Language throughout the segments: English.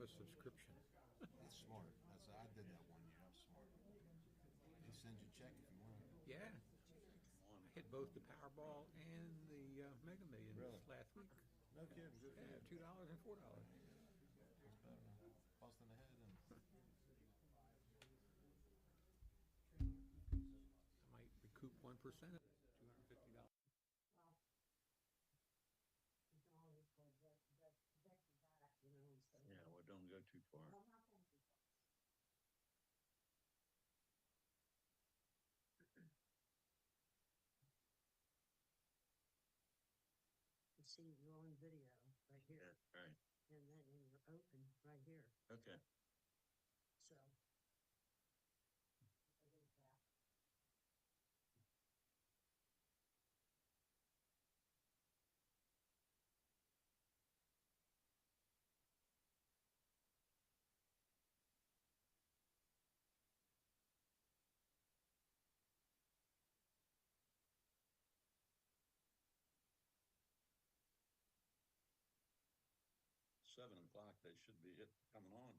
a subscription. That's smart. I did that one year. That was smart. They send you a check if you want. Yeah. I hit both the Powerball and the Mega Millions last week. No kidding. Good for Yeah, you. $2 and $4. That's better than busting the head. I might recoup 1% of it, $250. Well, you can always go back to back, you know, and stuff. Yeah, well, don't go too far. I'm not going too far. You see, you're on video right here, Yeah, right. and then you're open right here. Okay. So, I think that. $7 they should be coming on.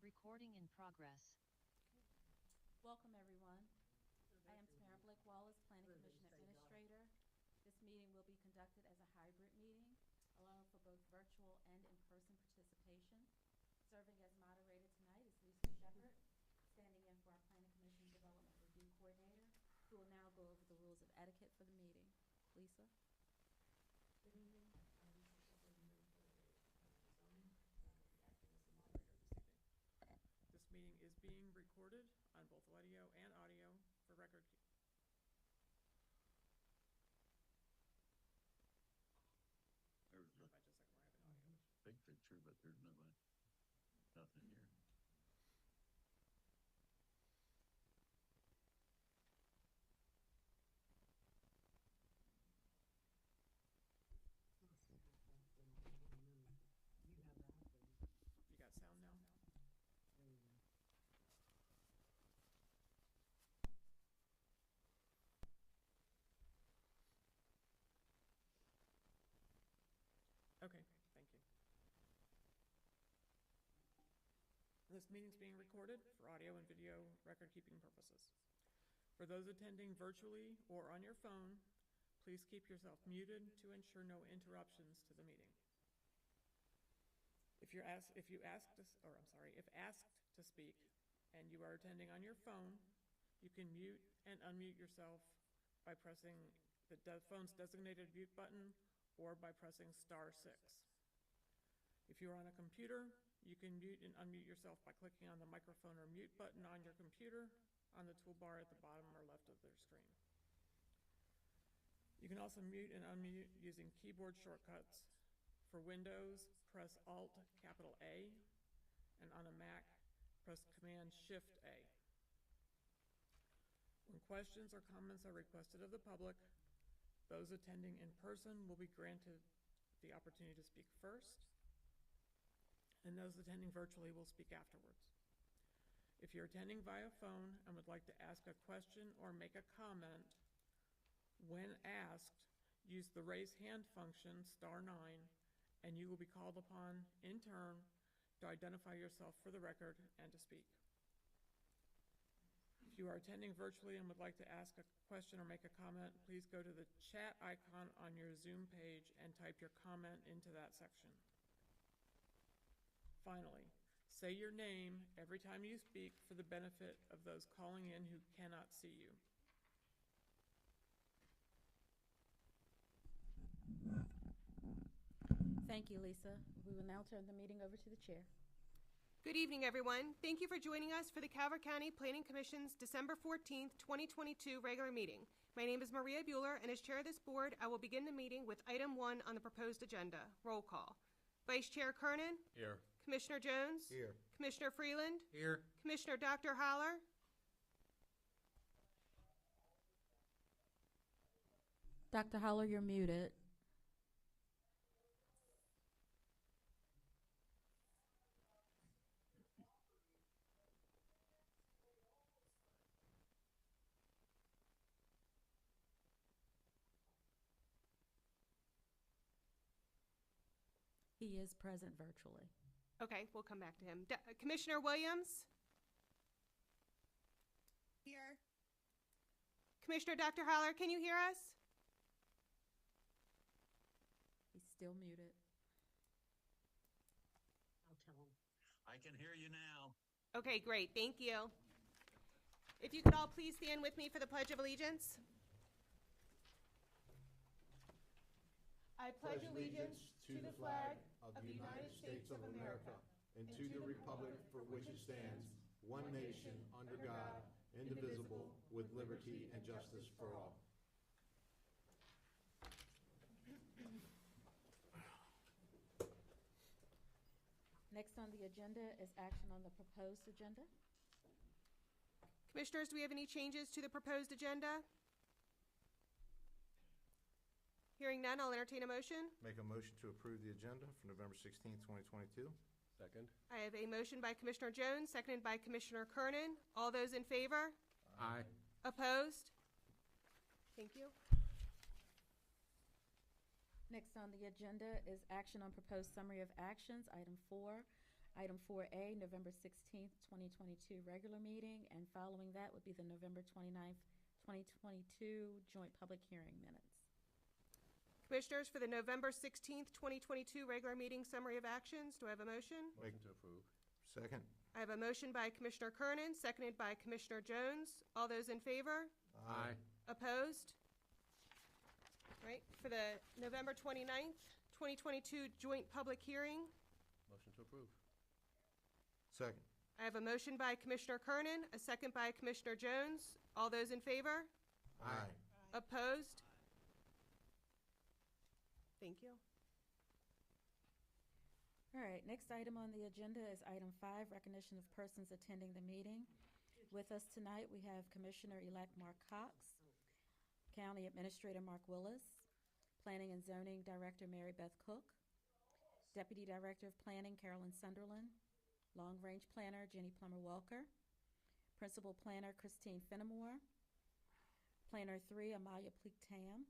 Recording in progress. Welcome, everyone. I am Tamara Blake Wallace, Planning Commission Administrator. This meeting will be conducted as a hybrid meeting, allowing for both virtual and in-person participation. Serving as moderator tonight is Lisa Shepard, standing in for our Planning Commission Development Review Coordinator, who will now go over the rules of etiquette for the meeting. Lisa? Good evening. I'm Lisa Shepard, member for zoning. I'll be acting as the moderator this evening. This meeting is being recorded on both audio and audio for record. There's a Just a second, we're having audio. big picture, but there's nobody. Nothing here. You have that, but You got sound now? there you go. Okay, thank you. This meeting's being recorded for audio and video record-keeping purposes. For those attending virtually or on your phone, please keep yourself muted to ensure no interruptions to the meeting. If asked to speak and you are attending on your phone, you can mute and unmute yourself by pressing the phone's designated mute button or by pressing *6. If you're on a computer, you can mute and unmute yourself by clicking on the microphone or mute button on your computer on the toolbar at the bottom or left of their screen. You can also mute and unmute using keyboard shortcuts. For Windows, press Alt-A, and on a Mac, press Command-Shift-A. When questions or comments are requested of the public, those attending in person will be granted the opportunity to speak first, and those attending virtually will speak afterwards. If you're attending via phone and would like to ask a question or make a comment, when asked, use the raise hand function, *9, and you will be called upon in turn to identify yourself for the record and to speak. If you are attending virtually and would like to ask a question or make a comment, please go to the chat icon on your Zoom page and type your comment into that section. Finally, say your name every time you speak for the benefit of those calling in who cannot see you. Thank you, Lisa. We will now turn the meeting over to the chair. Good evening, everyone. Thank you for joining us for the Calvert County Planning Commission's December 14th, 2022 regular meeting. My name is Maria Bueller, and as chair of this board, I will begin the meeting with item 1 on the proposed agenda. Roll call. Vice Chair Kernan. Here. Commissioner Jones. Here. Commissioner Freeland. Here. Commissioner Dr. Holler. Dr. Holler, you're muted. He is present virtually. Okay, we'll come back to him. Commissioner Williams? Here. Commissioner Dr. Holler, can you hear us? He's still muted. I'll tell him. I can hear you now. Okay, great, thank you. If you could all please stand with me for the Pledge of Allegiance. I pledge allegiance to the flag of the United States of America and to the republic for which it stands, one nation, under God, indivisible, with liberty and justice for all. Next on the agenda is action on the proposed agenda. Commissioners, do we have any changes to the proposed agenda? Hearing none, I'll entertain a motion. Make a motion to approve the agenda for November 16th, 2022. Second. I have a motion by Commissioner Jones, seconded by Commissioner Kernan. All those in favor? Aye. Opposed? Thank you. Next on the agenda is action on proposed summary of actions, item 4. Item 4A, November 16th, 2022 regular meeting, and following that would be the November 29th, 2022 joint public hearing minutes. Commissioners, for the November 16th, 2022 regular meeting summary of actions, do I have a motion? Motion to approve. Second. I have a motion by Commissioner Kernan, seconded by Commissioner Jones. All those in favor? Aye. Opposed? Right, for the November 29th, 2022 joint public hearing, Motion to approve. Second. I have a motion by Commissioner Kernan, a second by Commissioner Jones. All those in favor? Aye. Opposed? Thank you. All right, next item on the agenda is item 5, recognition of persons attending the meeting. With us tonight, we have Commissioner-elect Mark Cox, County Administrator Mark Willis, Planning and Zoning Director Mary Beth Cook, Deputy Director of Planning Carolyn Sunderland, Long Range Planner Jenny Plummer-Welker, Principal Planner Christine Fenimore, Planner 3 Amalia Pleek-Tam,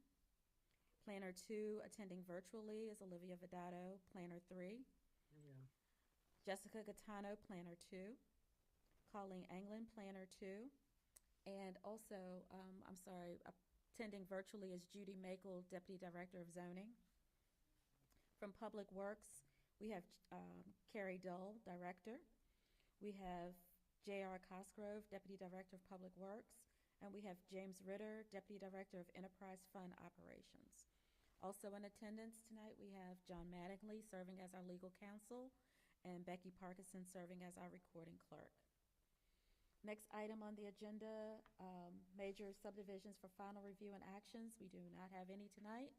Planner 2 attending virtually is Olivia Vidato, Planner 3, Yeah. Jessica Gattano, Planner 2, Colleen Anglin, Planner 2, and also, attending virtually is Judy Makel, Deputy Director of Zoning. From Public Works, we have Carrie Dull, Director. We have J.R. Cosgrove, Deputy Director of Public Works. And we have James Ritter, Deputy Director of Enterprise Fund Operations. Also in attendance tonight, we have John Mattingly serving as our legal counsel and Becky Parkinson serving as our recording clerk. Next item on the agenda, major subdivisions for final review and actions. We do not have any tonight.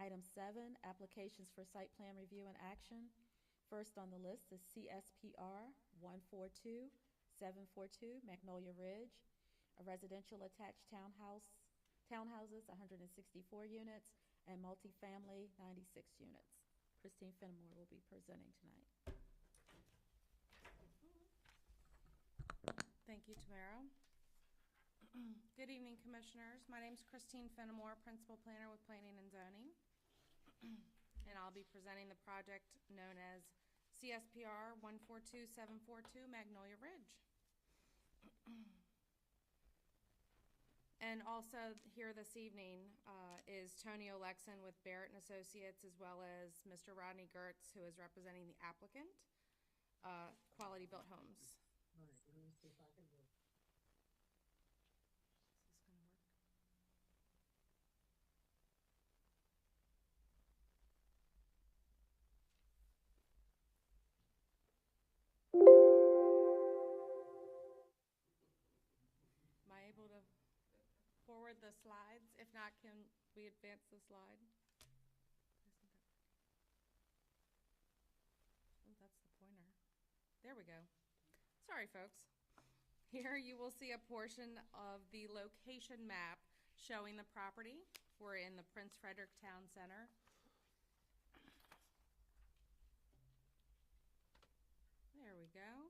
Item 7, applications for site plan review and action. First on the list is CSPR 142742 Magnolia Ridge, a residential attached townhouses 164 units, and multifamily 96 units. Christine Fenimore will be presenting tonight. Thank you, Tamara. Good evening, Commissioners. My name is Christine Fenimore, Principal Planner with Planning and Zoning. And I'll be presenting the project known as CSPR 142742 Magnolia Ridge. And also here this evening is Tony Olexon with Barrett and Associates, as well as Mr. Rodney Gertz, who is representing the applicant, Quality Built Homes. All right, let me see if I can do it. Is this gonna work? Am I able to forward the slides? If not, can we advance the slide? Oh, that's the pointer. There we go. Sorry, folks. Here you will see a portion of the location map showing the property. We're in the Prince Frederick Town Center. There we go.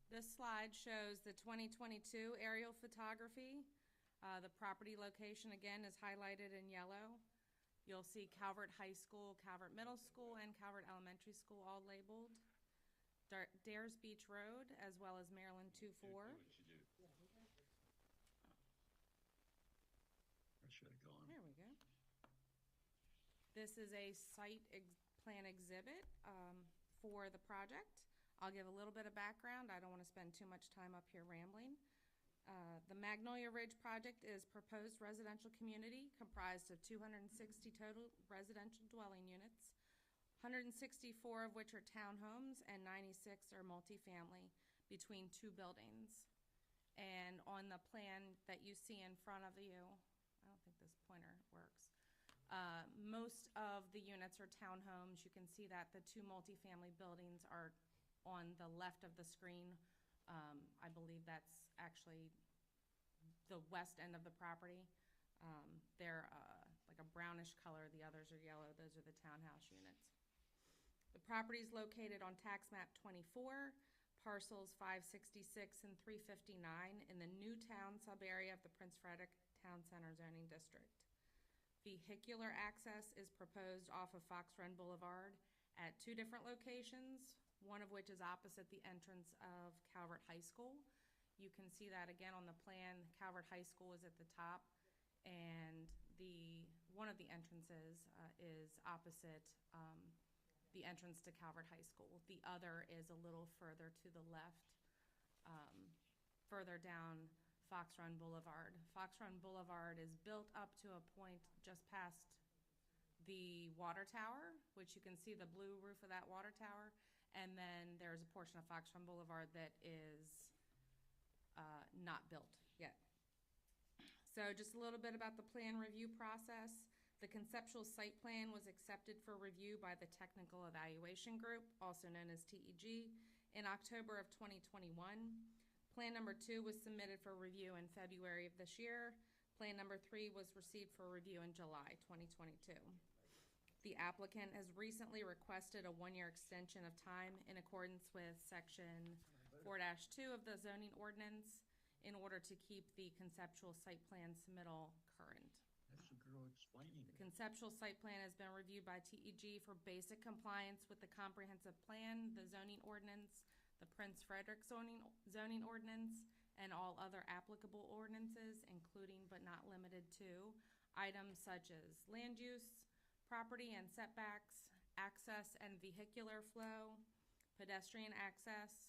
This slide shows the 2022 aerial photography. The property location again is highlighted in yellow. You'll see Calvert High School, Calvert Middle School, and Calvert Elementary School all labeled. Dares Beach Road, as well as Maryland 24. Do what you do. Or should I go on? There we go. This is a site plan exhibit for the project. I'll give a little bit of background. I don't want to spend too much time up here rambling. The Magnolia Ridge project is proposed residential community comprised of 260 total residential dwelling units, 164 of which are townhomes and 96 are multifamily between two buildings. And on the plan that you see in front of you, I don't think this pointer works. Most of the units are townhomes. You can see that the two multifamily buildings are on the left of the screen. I believe that's actually the west end of the property. They're like a brownish color. The others are yellow. Those are the townhouse units. The property is located on tax map 24, parcels 566 and 359 in the Newtown sub-area of the Prince Frederick Town Center zoning district. Vehicular access is proposed off of Fox Run Boulevard at two different locations, one of which is opposite the entrance of Calvert High School. You can see that again on the plan. Calvert High School is at the top, and one of the entrances is opposite the entrance to Calvert High School. The other is a little further to the left, further down Fox Run Boulevard. Fox Run Boulevard is built up to a point just past the water tower, which you can see the blue roof of that water tower, and then there's a portion of Fox Run Boulevard that is not built yet. So just a little bit about the plan review process. The conceptual site plan was accepted for review by the Technical Evaluation Group, also known as TEG, in October of 2021. Plan number 2 was submitted for review in February of this year. Plan number 3 was received for review in July 2022. The applicant has recently requested a 1-year extension of time in accordance with Section 4-2 of the zoning ordinance in order to keep the conceptual site plan submittal current. That's the girl explaining. The conceptual site plan has been reviewed by TEG for basic compliance with the comprehensive plan, the zoning ordinance, the Prince Frederick zoning ordinance, and all other applicable ordinances, including but not limited to items such as land use, property and setbacks, access and vehicular flow, pedestrian access,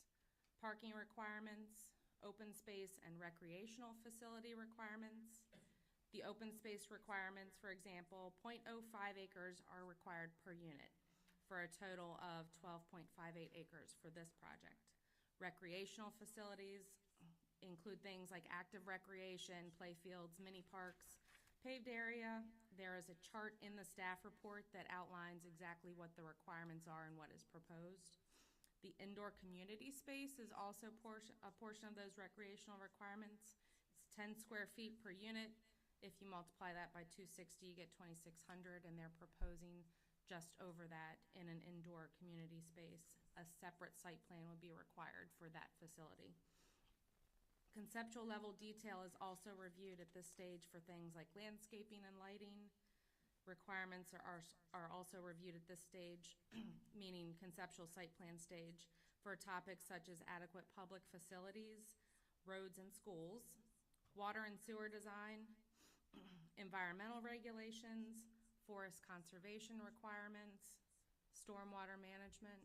parking requirements, open space and recreational facility requirements. The open space requirements, for example, 0.05 acres are required per unit for a total of 12.58 acres for this project. Recreational facilities include things like active recreation, play fields, mini parks, paved area. There is a chart in the staff report that outlines exactly what the requirements are and what is proposed. The indoor community space is also a portion of those recreational requirements. It's 10 square feet per unit. If you multiply that by 260, you get 2,600, and they're proposing just over that in an indoor community space. A separate site plan would be required for that facility. Conceptual level detail is also reviewed at this stage for things like landscaping and lighting. Requirements are also reviewed at this stage, meaning conceptual site plan stage, for topics such as adequate public facilities, roads and schools, water and sewer design, environmental regulations, forest conservation requirements, stormwater management.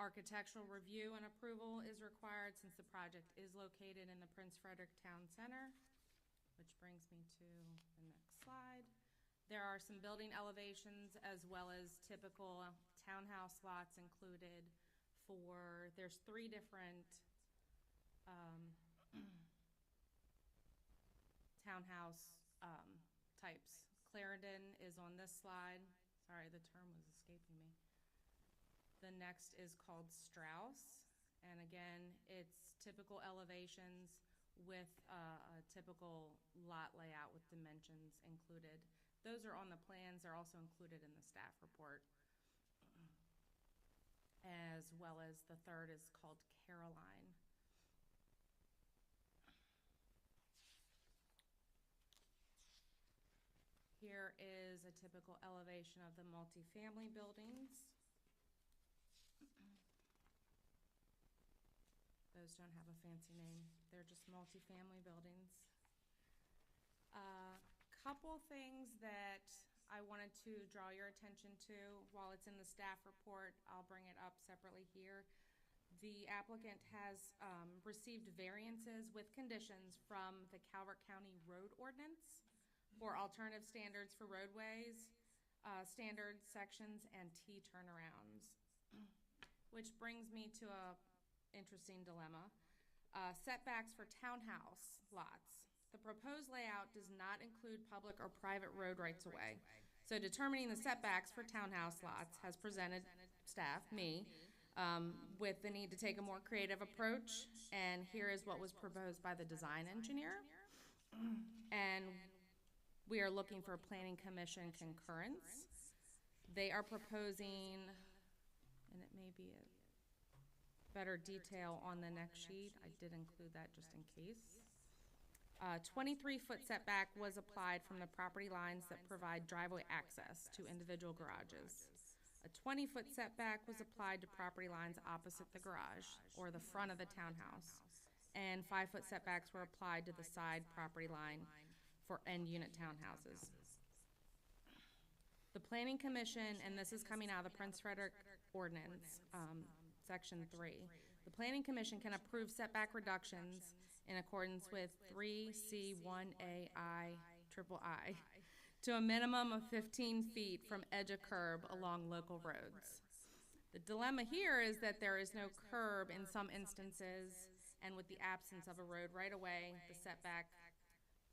Architectural review and approval is required since the project is located in the Prince Frederick Town Center, which brings me to the next slide. There are some building elevations as well as typical townhouse lots included there's 3 different townhouse types. Clarendon is on this slide. Sorry, the term was escaping me. The next is called Strauss, and again, it's typical elevations with a typical lot layout with dimensions included. Those are on the plans. They're also included in the staff report. As well as the third is called Caroline. Here is a typical elevation of the multifamily buildings. Those don't have a fancy name. They're just multifamily buildings. Couple things that I wanted to draw your attention to. While it's in the staff report, I'll bring it up separately here. The applicant has received variances with conditions from the Calvert County Road Ordinance for alternative standards for roadways, standard sections, and T turnarounds. Which brings me to a interesting dilemma. Setbacks for townhouse lots. The proposed layout does not include public or private road rights-of-way. So determining the setbacks for townhouse lots has presented staff, me, with the need to take a more creative approach. And here is what was proposed by the design engineer. And we are looking for planning commission concurrence. They are proposing, and it may be a better detail on the next sheet. I did include that just in case. 23-foot setback was applied from the property lines that provide driveway access to individual garages. A 20-foot setback was applied to property lines opposite the garage or the front of the townhouse. And 5-foot setbacks were applied to the side property line for end unit townhouses. The Planning Commission, and this is coming out of the Prince Frederick Ordinance, Section 3. The Planning Commission can approve setback reductions in accordance with 3C1AI to a minimum of 15 feet from edge of curb along local roads. The dilemma here is that there is no curb in some instances, and with the absence of a road right away, the setback,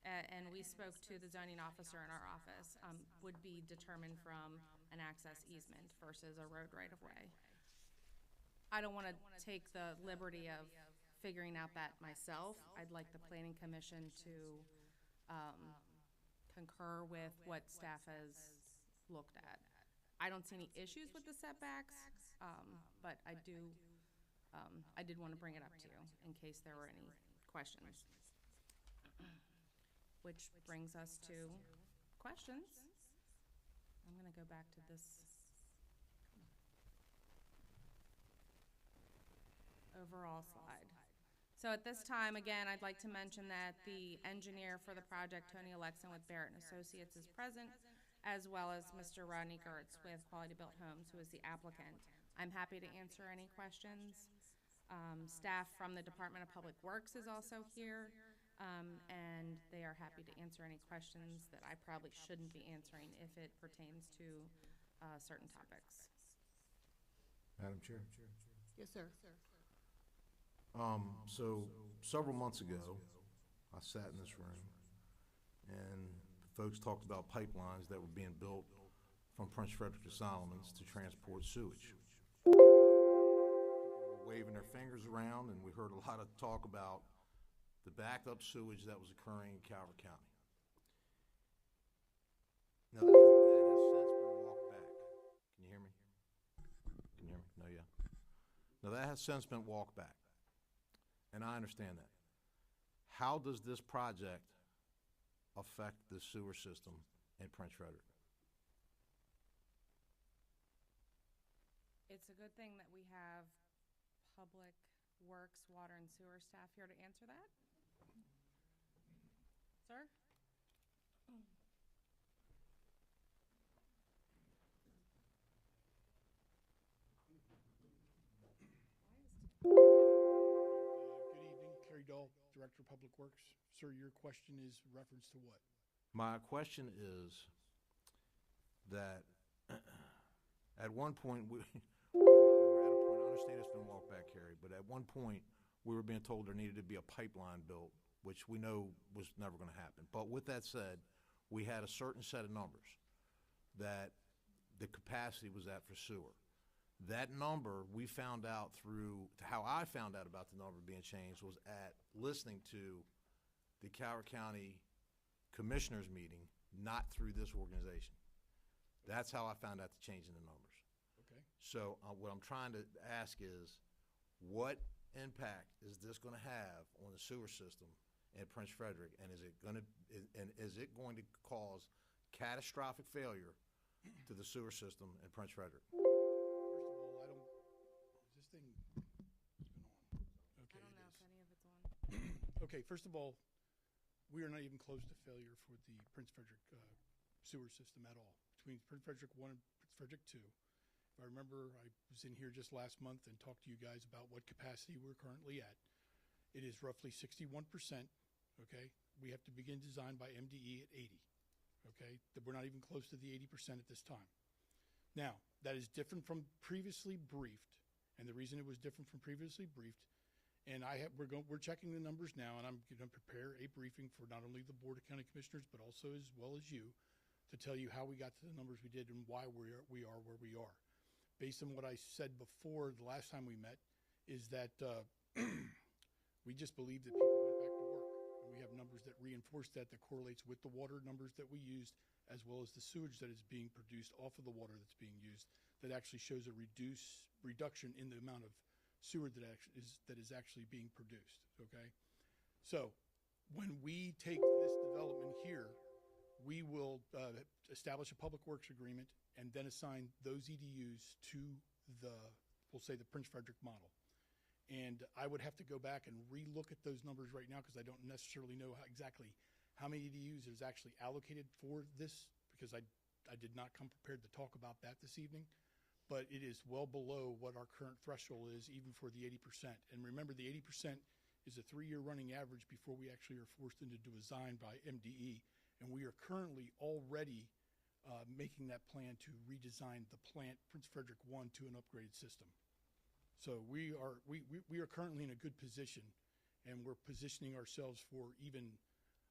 and we spoke to the zoning officer in our office, would be determined from an access easement versus a road right of way. I don't want to take the liberty of figuring out that myself. I'd like the Planning Commission to concur with what staff has looked at. I don't see any issues with the setbacks, but I did want to bring it up to you in case there were any questions. Which brings us to questions. I'm going to go back to this overall slide. So at this time, again, I'd like to mention that the engineer for the project, Tony Alexon with Barrett & Associates, is present, as well as Mr. Rodney Gertz with Quality Built Homes, who is the applicant. I'm happy to answer any questions. Staff from the Department of Public Works is also here, and they are happy to answer any questions that I probably shouldn't be answering if it pertains to certain topics. Madam Chair? Yes, sir. So several months ago, I sat in this room and folks talked about pipelines that were being built from Prince Frederick to Solomons to transport sewage. People were waving their fingers around, and we heard a lot of talk about the backed up sewage that was occurring in Calvert County. Now, that has since been walked back. Can you hear me? Can you hear me? No, yeah. Now, that has since been walked back. And I understand that. How does this project affect the sewer system in Prince Frederick? It's a good thing that we have Public Works, Water, and Sewer staff here to answer that. Sir? Good evening, Kerry Dahl, Director of Public Works. Sir, your question is reference to what? My question is that at one point, we were at a point, I understand it's been walked back, Kerry, but at one point, we were being told there needed to be a pipeline built, which we know was never going to happen. But with that said, we had a certain set of numbers that the capacity was at for sewer. That number, we found out through, how I found out about the number being changed was at listening to the Calvert County Commissioners meeting, not through this organization. That's how I found out the change in the numbers. Okay. So what I'm trying to ask is, what impact is this going to have on the sewer system in Prince Frederick, and is it going to cause catastrophic failure to the sewer system in Prince Frederick? First of all, I don't, is this thing even on? Okay, I don't it know is. if any of it's on. Okay, first of all, we are not even close to failure for the Prince Frederick sewer system at all. Between Prince Frederick 1 and Prince Frederick 2, if I remember, I was in here just last month and talked to you guys about what capacity we're currently at. It is roughly 61%, okay? We have to begin design by MDE at 80, okay? That we're not even close to the 80% at this time. Now, that is different from previously briefed, and the reason it was different from previously briefed, and we're checking the numbers now, and I'm going to prepare a briefing for not only the Board of County Commissioners, but also as well as you, to tell you how we got to the numbers we did and why we are where we are. Based on what I said before the last time we met, is that we just believe that people went back to work. And we have numbers that reinforce that correlates with the water numbers that we used, as well as the sewage that is being produced off of the water that's being used, that actually shows a reduction in the amount of sewer that is actually being produced, okay? So when we take this development here, we will establish a public works agreement and then assign those EDUs to we'll say the Prince Frederick model. And I would have to go back and re-look at those numbers right now, because I don't necessarily know exactly how many EDUs is actually allocated for this, because I did not come prepared to talk about that this evening. But it is well below what our current threshold is, even for the 80%. And remember, the 80% is a 3-year running average before we actually are forced into design by MDE. And we are currently already making that plan to redesign the plant, Prince Frederick 1, to an upgraded system. So we are currently in a good position, and we're positioning ourselves for even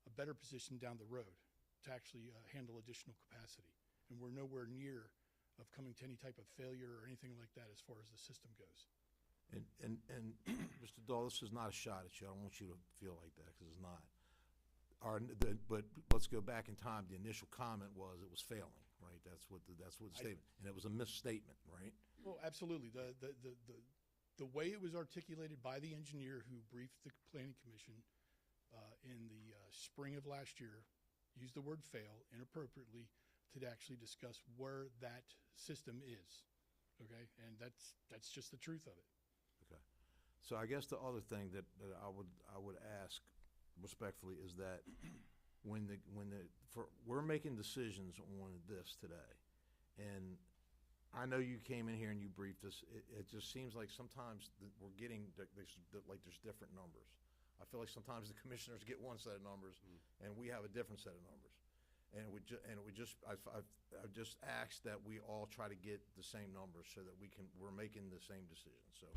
a better position down the road to actually handle additional capacity. And we're nowhere near of coming to any type of failure or anything like that as far as the system goes. And Mr. Dahl, this is not a shot at you. I don't want you to feel like that, because it's not. But let's go back in time. The initial comment was it was failing, right? That's what the statement, and it was a misstatement, right? Well, absolutely. The way it was articulated by the engineer who briefed the Planning Commission in the spring of last year used the word fail inappropriately to actually discuss where that system is, okay? And that's just the truth of it. Okay. So I guess the other thing that I would ask respectfully is that we're making decisions on this today, and I know you came in here and you briefed us. It just seems like sometimes we're getting like there's different numbers. I feel like sometimes the commissioners get one set of numbers, and we have a different set of numbers. And I've just asked that we all try to get the same numbers so that we're making the same decision. So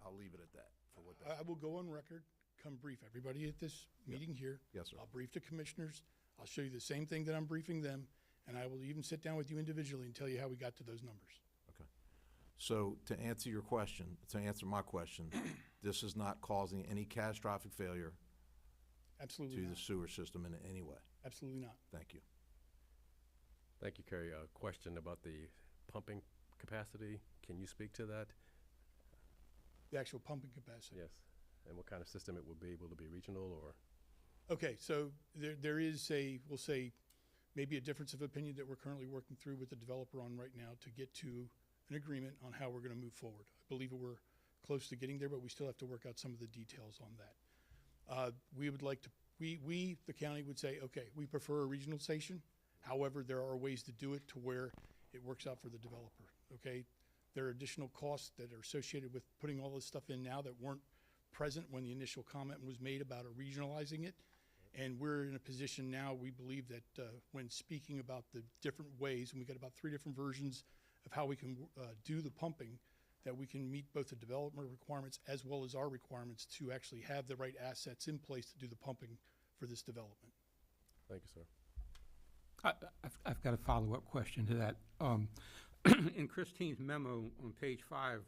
I'll leave it at that for what that. I will go on record, come brief everybody at this meeting here. Yes, sir. I'll brief the commissioners. I'll show you the same thing that I'm briefing them, and I will even sit down with you individually and tell you how we got to those numbers. Okay. So to answer my question, this is not causing any catastrophic failure Absolutely to not. the sewer system in any way. Absolutely not. Thank you. Thank you, Kerry. A question about the pumping capacity. Can you speak to that? The actual pumping capacity. Yes. And what kind of system it would be? Will it be regional or? Okay, so there is we'll say, maybe a difference of opinion that we're currently working through with the developer on right now to get to an agreement on how we're going to move forward. I believe that we're close to getting there, but we still have to work out some of the details on that. We would like to, the county would say, okay, we prefer a regional station. However, there are ways to do it to where it works out for the developer, okay? There are additional costs that are associated with putting all this stuff in now that weren't present when the initial comment was made about regionalizing it. And we're in a position now, we believe that when speaking about the different ways, and we've got about 3 different versions of how we can do the pumping, that we can meet both the development requirements as well as our requirements to actually have the right assets in place to do the pumping for this development. Thank you, sir. I've got a follow-up question to that. In Christine's memo on page 5,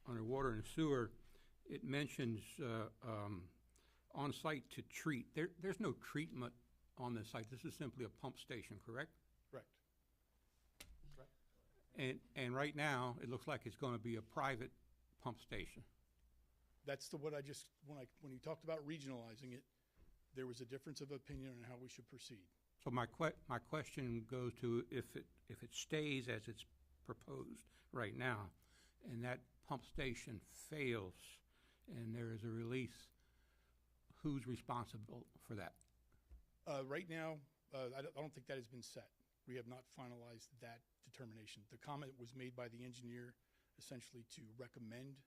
under water and sewer, it mentions on site to treat. There's no treatment on this site. This is simply a pump station, correct? Correct. And right now, it looks like it's going to be a private pump station. That's what I just, when you talked about regionalizing it, there was a difference of opinion on how we should proceed. So my question goes to if it stays as it's proposed right now, and that pump station fails, and there is a release, who's responsible for that? Right now, I don't think that has been set. We have not finalized that determination. The comment was made by the engineer essentially to recommend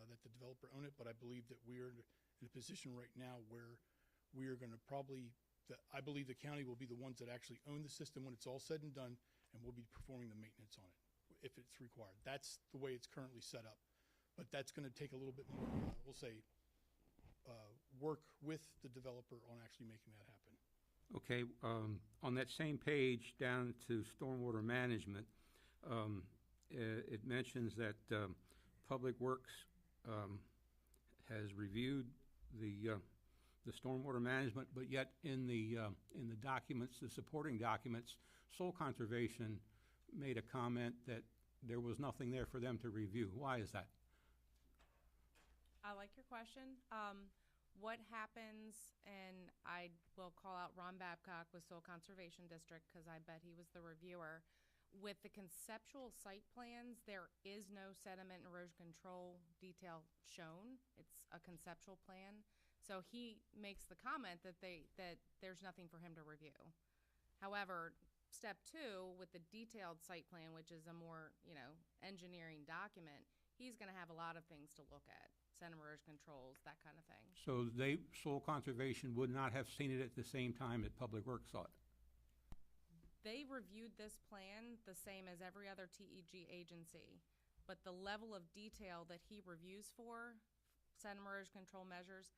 that the developer own it, but I believe that we're in a position right now where we are going to I believe the county will be the ones that actually own the system when it's all said and done, and we'll be performing the maintenance on it if it's required. That's the way it's currently set up. But that's going to take a little bit more, we'll say, work with the developer on actually making that happen. Okay, on that same page down to stormwater management, it mentions that Public Works has reviewed the stormwater management, but yet in the documents, the supporting documents, Soil Conservation made a comment that there was nothing there for them to review. Why is that? I like your question. What happens, and I will call out Ron Babcock with Soil Conservation District because I bet he was the reviewer. With the conceptual site plans, there is no sediment and erosion control detail shown. It's a conceptual plan. So he makes the comment that there's nothing for him to review. However, step 2 with the detailed site plan, which is a more, engineering document, he's going to have a lot of things to look at. Sediment erosion controls, that kind of thing. So Soil Conservation would not have seen it at the same time that Public Works saw it? They reviewed this plan the same as every other TEG agency, but the level of detail that he reviews for sediment erosion control measures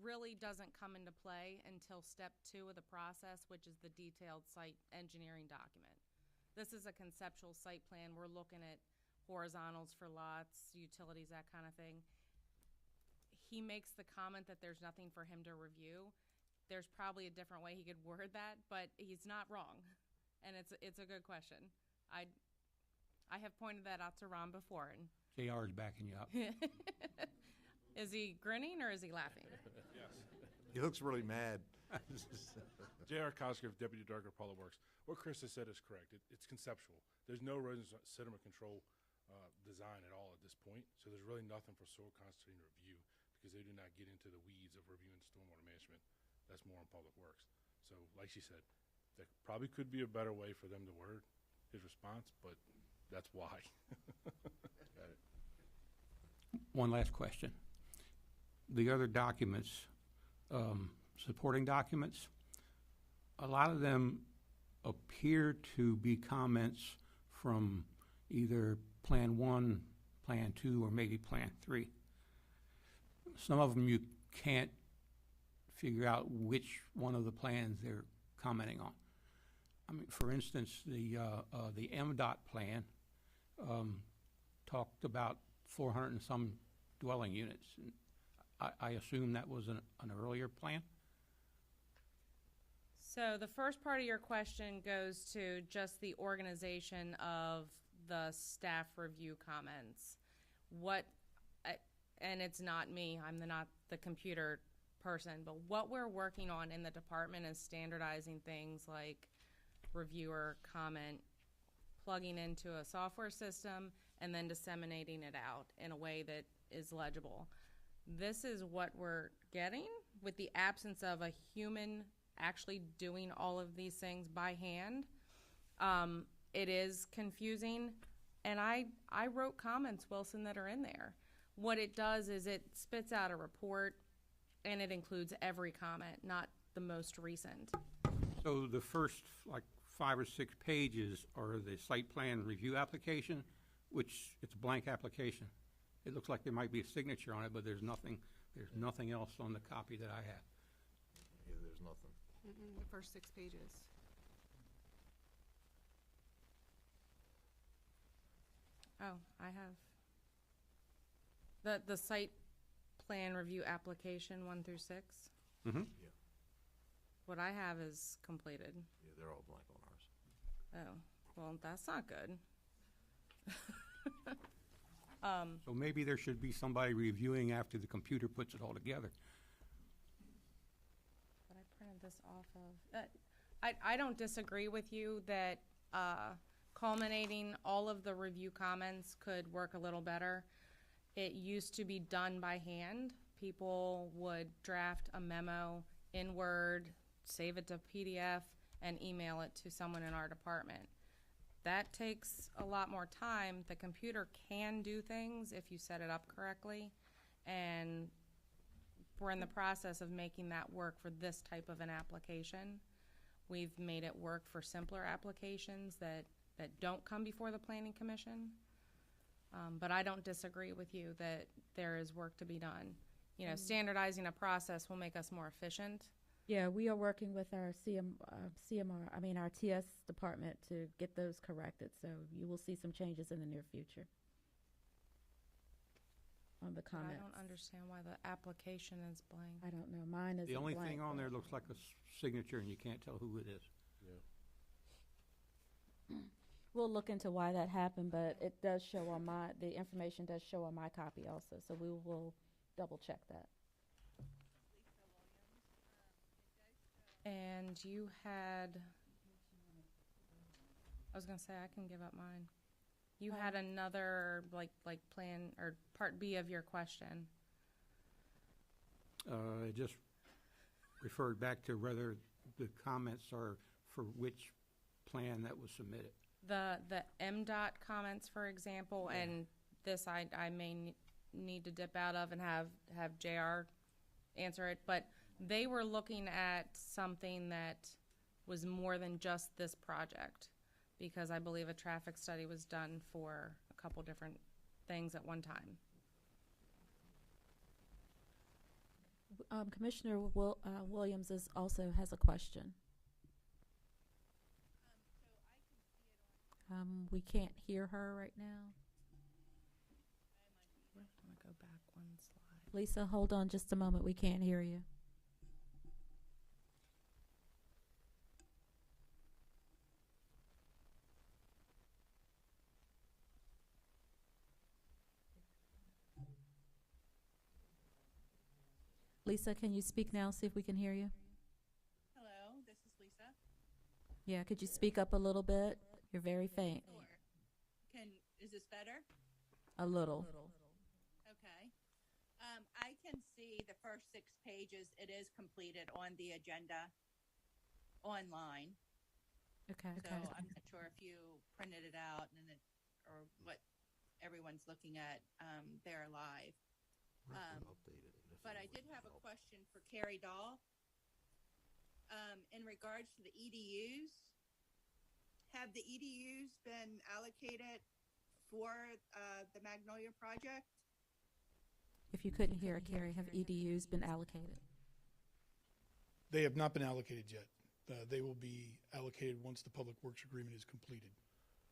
really doesn't come into play until step 2 of the process, which is the detailed site engineering document. This is a conceptual site plan. We're looking at horizontals for lots, utilities, that kind of thing. He makes the comment that there's nothing for him to review. There's probably a different way he could word that, but he's not wrong. And it's a good question. I have pointed that out to Ron before. And JR is backing you up. Is he grinning or is he laughing? Yes. He looks really mad. J.R. Cosgrove, Deputy Director of Public Works. What Chris has said is correct. It's conceptual. There's no erosion sediment control design at all at this point, so there's really nothing for soil conservation to review because they do not get into the weeds of reviewing stormwater management. That's more on Public Works. So, like she said, there probably could be a better way for them to word his response, but that's why. Got it. One last question. The other documents, supporting documents, a lot of them appear to be comments from either Plan 1, Plan 2, or maybe Plan 3. Some of them you can't figure out which one of the plans they're commenting on. I mean, for instance, the MDOT plan talked about 400 and some dwelling units. And I assume that was an earlier plan? So the first part of your question goes to just the organization of the staff review comments. And it's not me, I'm not the computer person, but what we're working on in the department is standardizing things like reviewer comment, plugging into a software system, and then disseminating it out in a way that is legible. This is what we're getting with the absence of a human actually doing all of these things by hand. It is confusing, and I wrote comments, Wilson, that are in there. What it does is it spits out a report, and it includes every comment, not the most recent. So the first, 5 or 6 pages are the site plan review application, which it's a blank application. It looks like there might be a signature on it, but there's nothing else on the copy that I have. Yeah, there's nothing. The first 6 pages. Oh, I have. The site plan review application 1 through 6? Mm-hmm. Yeah, What I have is completed. yeah, they're all blank on ours. Oh, well, that's not good. So maybe there should be somebody reviewing after the computer puts it all together. But I printed this off of, I don't disagree with you that culminating all of the review comments could work a little better. It used to be done by hand. People would draft a memo in Word, save it to PDF, and email it to someone in our department. That takes a lot more time. The computer can do things if you set it up correctly, and we're in the process of making that work for this type of an application. We've made it work for simpler applications that don't come before the Planning Commission. But I don't disagree with you that there is work to be done. You know, standardizing a process will make us more efficient. Yeah, we are working with our our TS department to get those corrected. So you will see some changes in the near future on the But comments. I don't understand why the application is blank. I don't know. Mine is The only blank, thing on but- there looks like a signature, and you can't tell who it is. Yeah. We'll look into why that happened, but it does show on the information does show on my copy also. So we will double check that. And you had, I was gonna say, I can give up mine. You had another, like plan, or part B of your question. It just referred back to whether the comments are for which plan that was submitted. The MDOT comments, for example, and this I may need to dip out of and have JR answer it, but they were looking at something that was more than just this project, because I believe a traffic study was done for a couple different things at one time. Commissioner Williams also has a question. We can't hear her right now. I'm gonna go back one slide. Lisa, hold on just a moment. We can't hear you. Lisa, can you speak now? See if we can hear you. Hello, this is Lisa. Yeah, could you speak up a little bit? You're very faint. Sure. Is this better? A little. Okay. I can see the first 6 pages. It is completed on the agenda online. Okay. So I'm not sure if you printed it out or what everyone's looking at there live. But I did have a question for Carrie Dahl. In regards to the EDUs, have the EDUs been allocated for the Magnolia project? If you couldn't hear it, Carrie, have EDUs been allocated? They have not been allocated yet. They will be allocated once the public works agreement is completed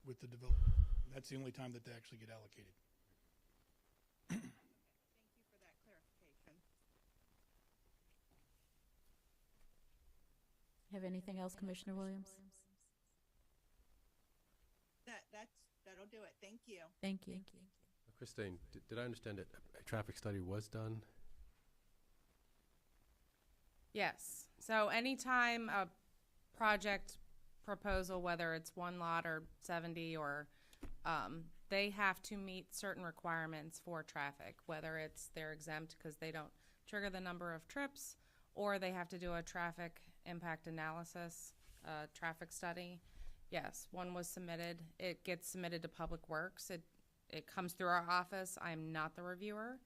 with the developer. That's the only time that they actually get allocated. Thank you for that clarification. Have anything else, Commissioner Williams? That'll do it. Thank you. Thank you. Christine, did I understand that a traffic study was done? Yes. So anytime a project proposal, whether it's one lot or 70 or they have to meet certain requirements for traffic, whether it's they're exempt because they don't trigger the number of trips, or they have to do a traffic impact analysis, traffic study. Yes, one was submitted. It gets submitted to Public Works. It comes through our office. I am not the reviewer.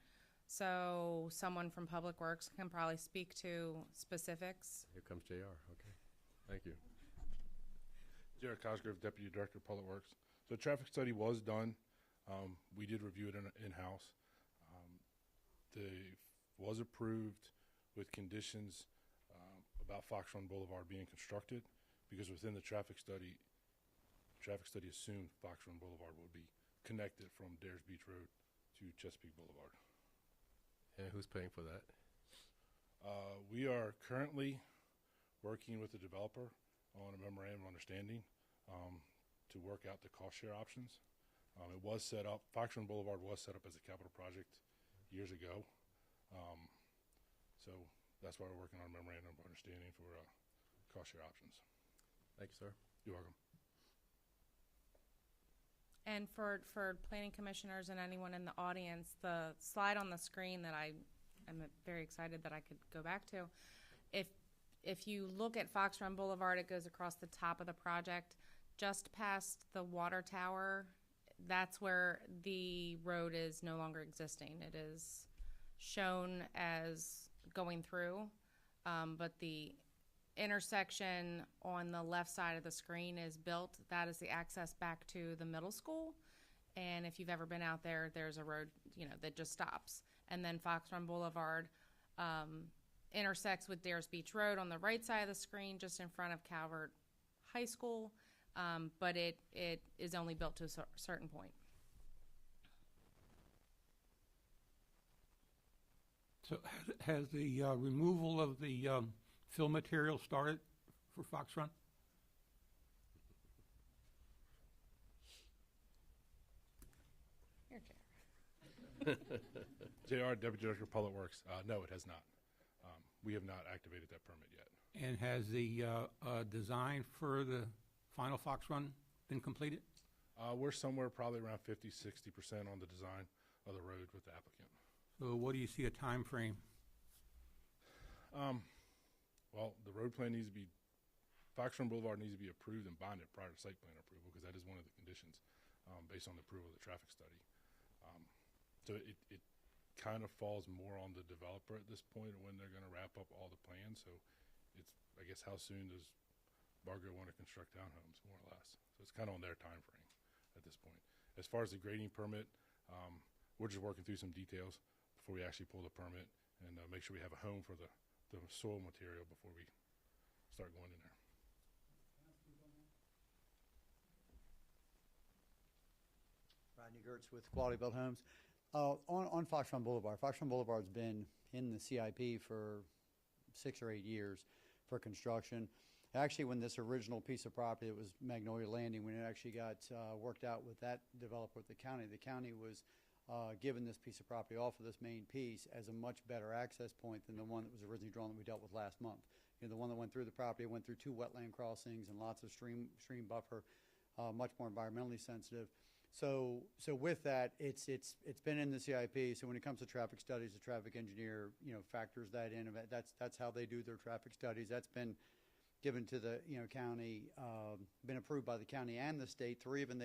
So someone from Public Works can probably speak to specifics. Here comes JR. Okay. Thank you. Jared Cosgrove, Deputy Director of Public Works. So traffic study was done. We did review it in-house. Was approved with conditions about Fox Run Boulevard being constructed, because within the traffic study assumed Fox Run Boulevard would be connected from Dares Beach Road to Chesapeake Boulevard. And who's paying for that? We are currently working with the developer on a memorandum of understanding to work out the cost share options. It was set up, Fox Run Boulevard was set up as a capital project years ago. So that's why we're working on a memorandum of understanding for cost share options. Thank you, sir. You're welcome. And for planning commissioners and anyone in the audience, the slide on the screen that I am very excited that I could go back to, if you look at Fox Run Boulevard, it goes across the top of the project, just past the water tower. That's where the road is no longer existing. It is shown as going through, but the intersection on the left side of the screen is built. That is the access back to the middle school. And if you've ever been out there, there's a road, that just stops. And then Fox Run Boulevard intersects with Dares Beach Road on the right side of the screen, just in front of Calvert High School. But it is only built to a certain point. So has the removal of the fill material started for Fox Run? Here, Chair. JR, Deputy Director of Public Works. No, it has not. We have not activated that permit yet. And has the design for the final Fox Run been completed? We're somewhere probably around 50, 60% on the design of the road with the applicant. So what do you see a time frame? Well, the road plan needs to be, Fox Run Boulevard needs to be approved and bonded prior to site plan approval, because that is one of the conditions based on the approval of the traffic study. So it kind of falls more on the developer at this point when they're going to wrap up all the plans. So it's, I guess, how soon does Bargo want to construct townhomes, more or less. So it's kind of on their time frame at this point. As far as the grading permit, we're just working through some details before we actually pull the permit and make sure we have a home for the soil material before we start going in there. Rodney Gertz with Quality Built Homes. On Fox Run Boulevard. Fox Run Boulevard's been in the CIP for 6 or 8 years for construction. Actually, when this original piece of property, it was Magnolia Landing, when it actually got worked out with that developer with the county was given this piece of property off of this main piece as a much better access point than the one that was originally drawn that we dealt with last month. The one that went through the property went through 2 wetland crossings and lots of stream buffer, much more environmentally sensitive. So with that, it's been in the CIP. So when it comes to traffic studies, the traffic engineer factors that in. That's how they do their traffic studies. That's been given to the county, been approved by the county and the state through even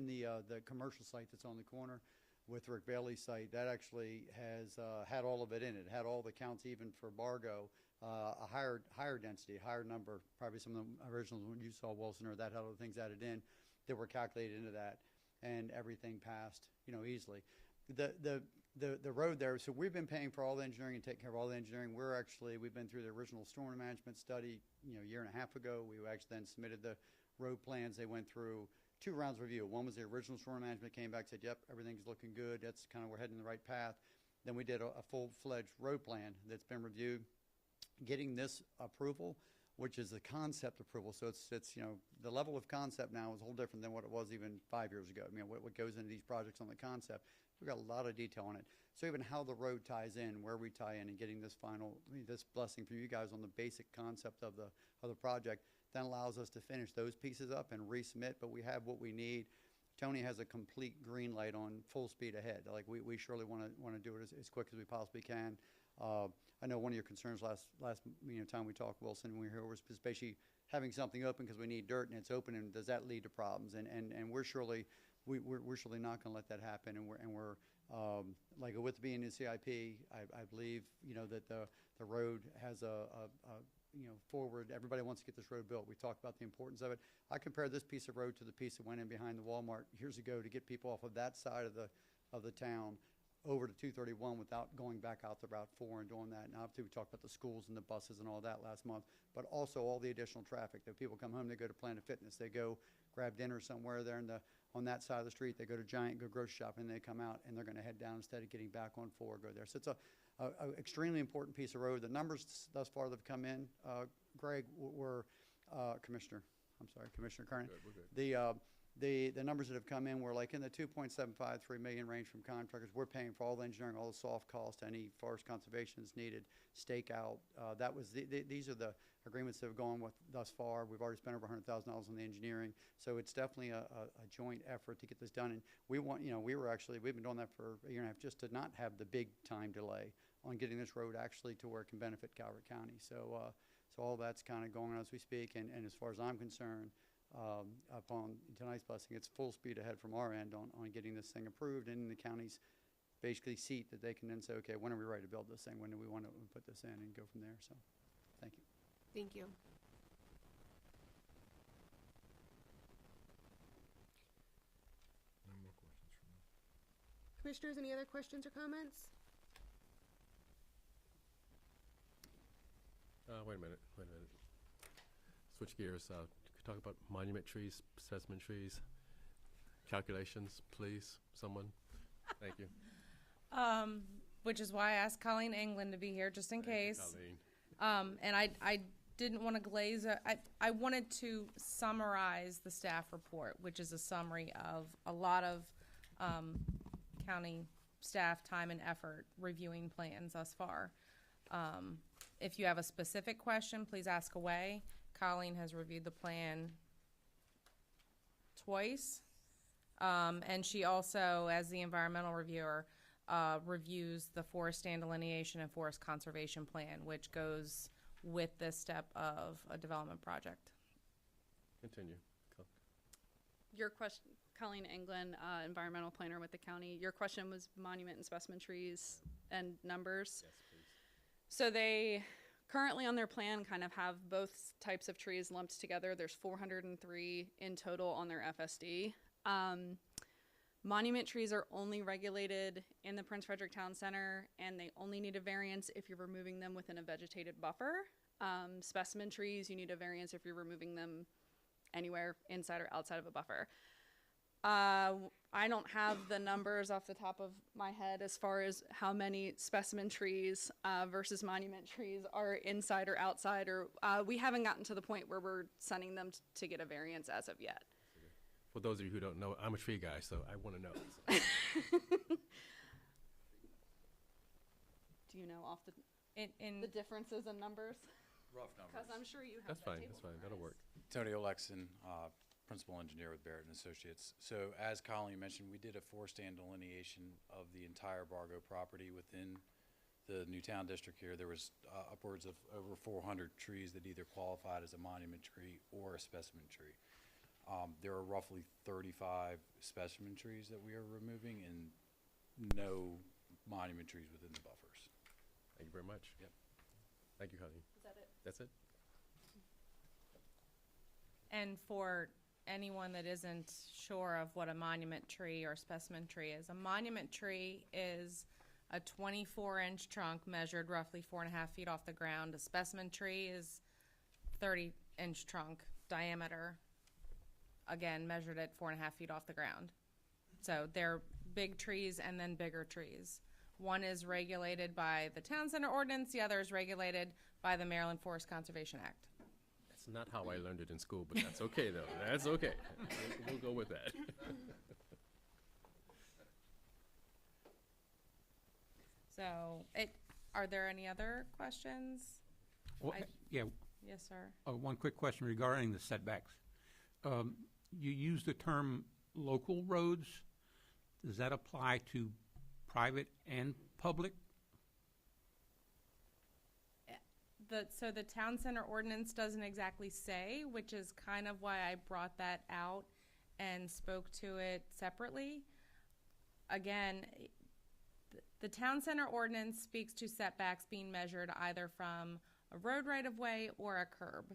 the commercial site that's on the corner with Rick Bailey's site. That actually has had all of it in it. It had all the counts even for Bargo, a higher density, higher number. Probably some of the originals when you saw Wilson or that had other things added in that were calculated into that. And everything passed, easily. The road there, so we've been paying for all the engineering and taking care of all the engineering. We've been through the original storm management study, a year and a half ago. We actually then submitted the road plans. They went through 2 rounds of review. One was the original storm management, came back, said, yep, everything's looking good. That's kind of, we're heading the right path. Then we did a full-fledged road plan that's been reviewed. Getting this approval, which is the concept approval. So it's the level of concept now is a whole different than what it was even 5 years ago. I mean, what goes into these projects on the concept, we've got a lot of detail on it. So even how the road ties in, where we tie in, and getting this blessing from you guys on the basic concept of the project, then allows us to finish those pieces up and resubmit. But we have what we need. Tony has a complete green light on full speed ahead. Like we surely want to do it as quick as we possibly can. I know one of your concerns last time we talked, Wilson, when we were here, was basically having something open because we need dirt and it's open, and does that lead to problems? And we're surely not going to let that happen. And we're like with being in CIP, I believe that the road has a forward. Everybody wants to get this road built. We talked about the importance of it. I compare this piece of road to the piece that went in behind the Walmart years ago to get people off of that side of the town over to 231 without going back out to Route 4 and doing that. And obviously we talked about the schools and the buses and all that last month, but also all the additional traffic. That people come home, they go to Planet Fitness, they go grab dinner somewhere there on that side of the street, they go to Giant, go grocery shopping, and they come out and they're going to head down instead of getting back on 4, go there. So it's extremely important piece of road. The numbers thus far that have come in, Greg, were, Commissioner Kernan. We're good. The numbers that have come in were like in the 2.75, 3 million range from contractors. We're paying for all the engineering, all the soft costs, any forest conservation is needed, stakeout. That was these are the agreements that have gone with thus far. We've already spent over $100,000 on the engineering, so it's definitely a joint effort to get this done. And we want, we've been doing that for a year and a half just to not have the big time delay on getting this road actually to where it can benefit Calvert County. So all that's kind of going on as we speak. And as far as I'm concerned, upon tonight's blessing, it's full speed ahead from our end on getting this thing approved and in the county's basically seat that they can then say, okay, when are we ready to build this thing? When do we want to put this in and go from there? So, thank you. Thank you. No more questions from me. Commissioners, any other questions or comments? Wait a minute. Switch gears. Talk about monument trees, specimen trees, calculations, please, someone. Thank you. Which is why I asked Colleen England to be here, just in case. And I didn't want to glaze. I wanted to summarize the staff report, which is a summary of a lot of county staff time and effort reviewing plans thus far. If you have a specific question, please ask away. Colleen has reviewed the plan twice, and she also, as the environmental reviewer, reviews the forest stand delineation and forest conservation plan, which goes with this step of a development project. Continue. Your question, Colleen England, environmental planner with the county. Your question was monument and specimen trees and numbers. Yes, please. So they currently on their plan kind of have both types of trees lumped together. There's 403 in total on their FSD. Monument trees are only regulated in the Prince Frederick Town Center, and they only need a variance if you're removing them within a vegetated buffer. Specimen trees, you need a variance if you're removing them anywhere inside or outside of a buffer. I don't have the numbers off the top of my head as far as how many specimen trees versus monument trees are inside or outside, or we haven't gotten to the point where we're sending them to get a variance as of yet. For those of you who don't know, I'm a tree guy, so I want to know. Do you know off the In the differences in numbers? Rough numbers. Because I'm sure you have That's that fine. table That's fine. That'll memorized. work. Tony Olexon, principal engineer with Barrett and Associates. So as Colleen mentioned, we did a four-stand delineation of the entire Bargo property within the Newtown district here. There was upwards of over 400 trees that either qualified as a monument tree or a specimen tree. There are roughly 35 specimen trees that we are removing and no monument trees within the buffers. Thank you very much. Yep. Thank you, Colleen. Is that it? That's it? And for anyone that isn't sure of what a monument tree or specimen tree is, a monument tree is a 24-inch trunk measured roughly 4.5 feet off the ground. A specimen tree is 30-inch trunk diameter, again measured at 4.5 feet off the ground. So they're big trees and then bigger trees. One is regulated by the Town Center Ordinance, the other is regulated by the Maryland Forest Conservation Act. That's not how I learned it in school, but that's okay, though. That's okay. We'll go with that. So, are there any other questions? Well, yeah, Yes, sir. one quick question regarding the setbacks. You use the term local roads. Does that apply to private and public? So the Town Center Ordinance doesn't exactly say, which is kind of why I brought that out and spoke to it separately. Again, the Town Center Ordinance speaks to setbacks being measured either from a road right-of-way or a curb.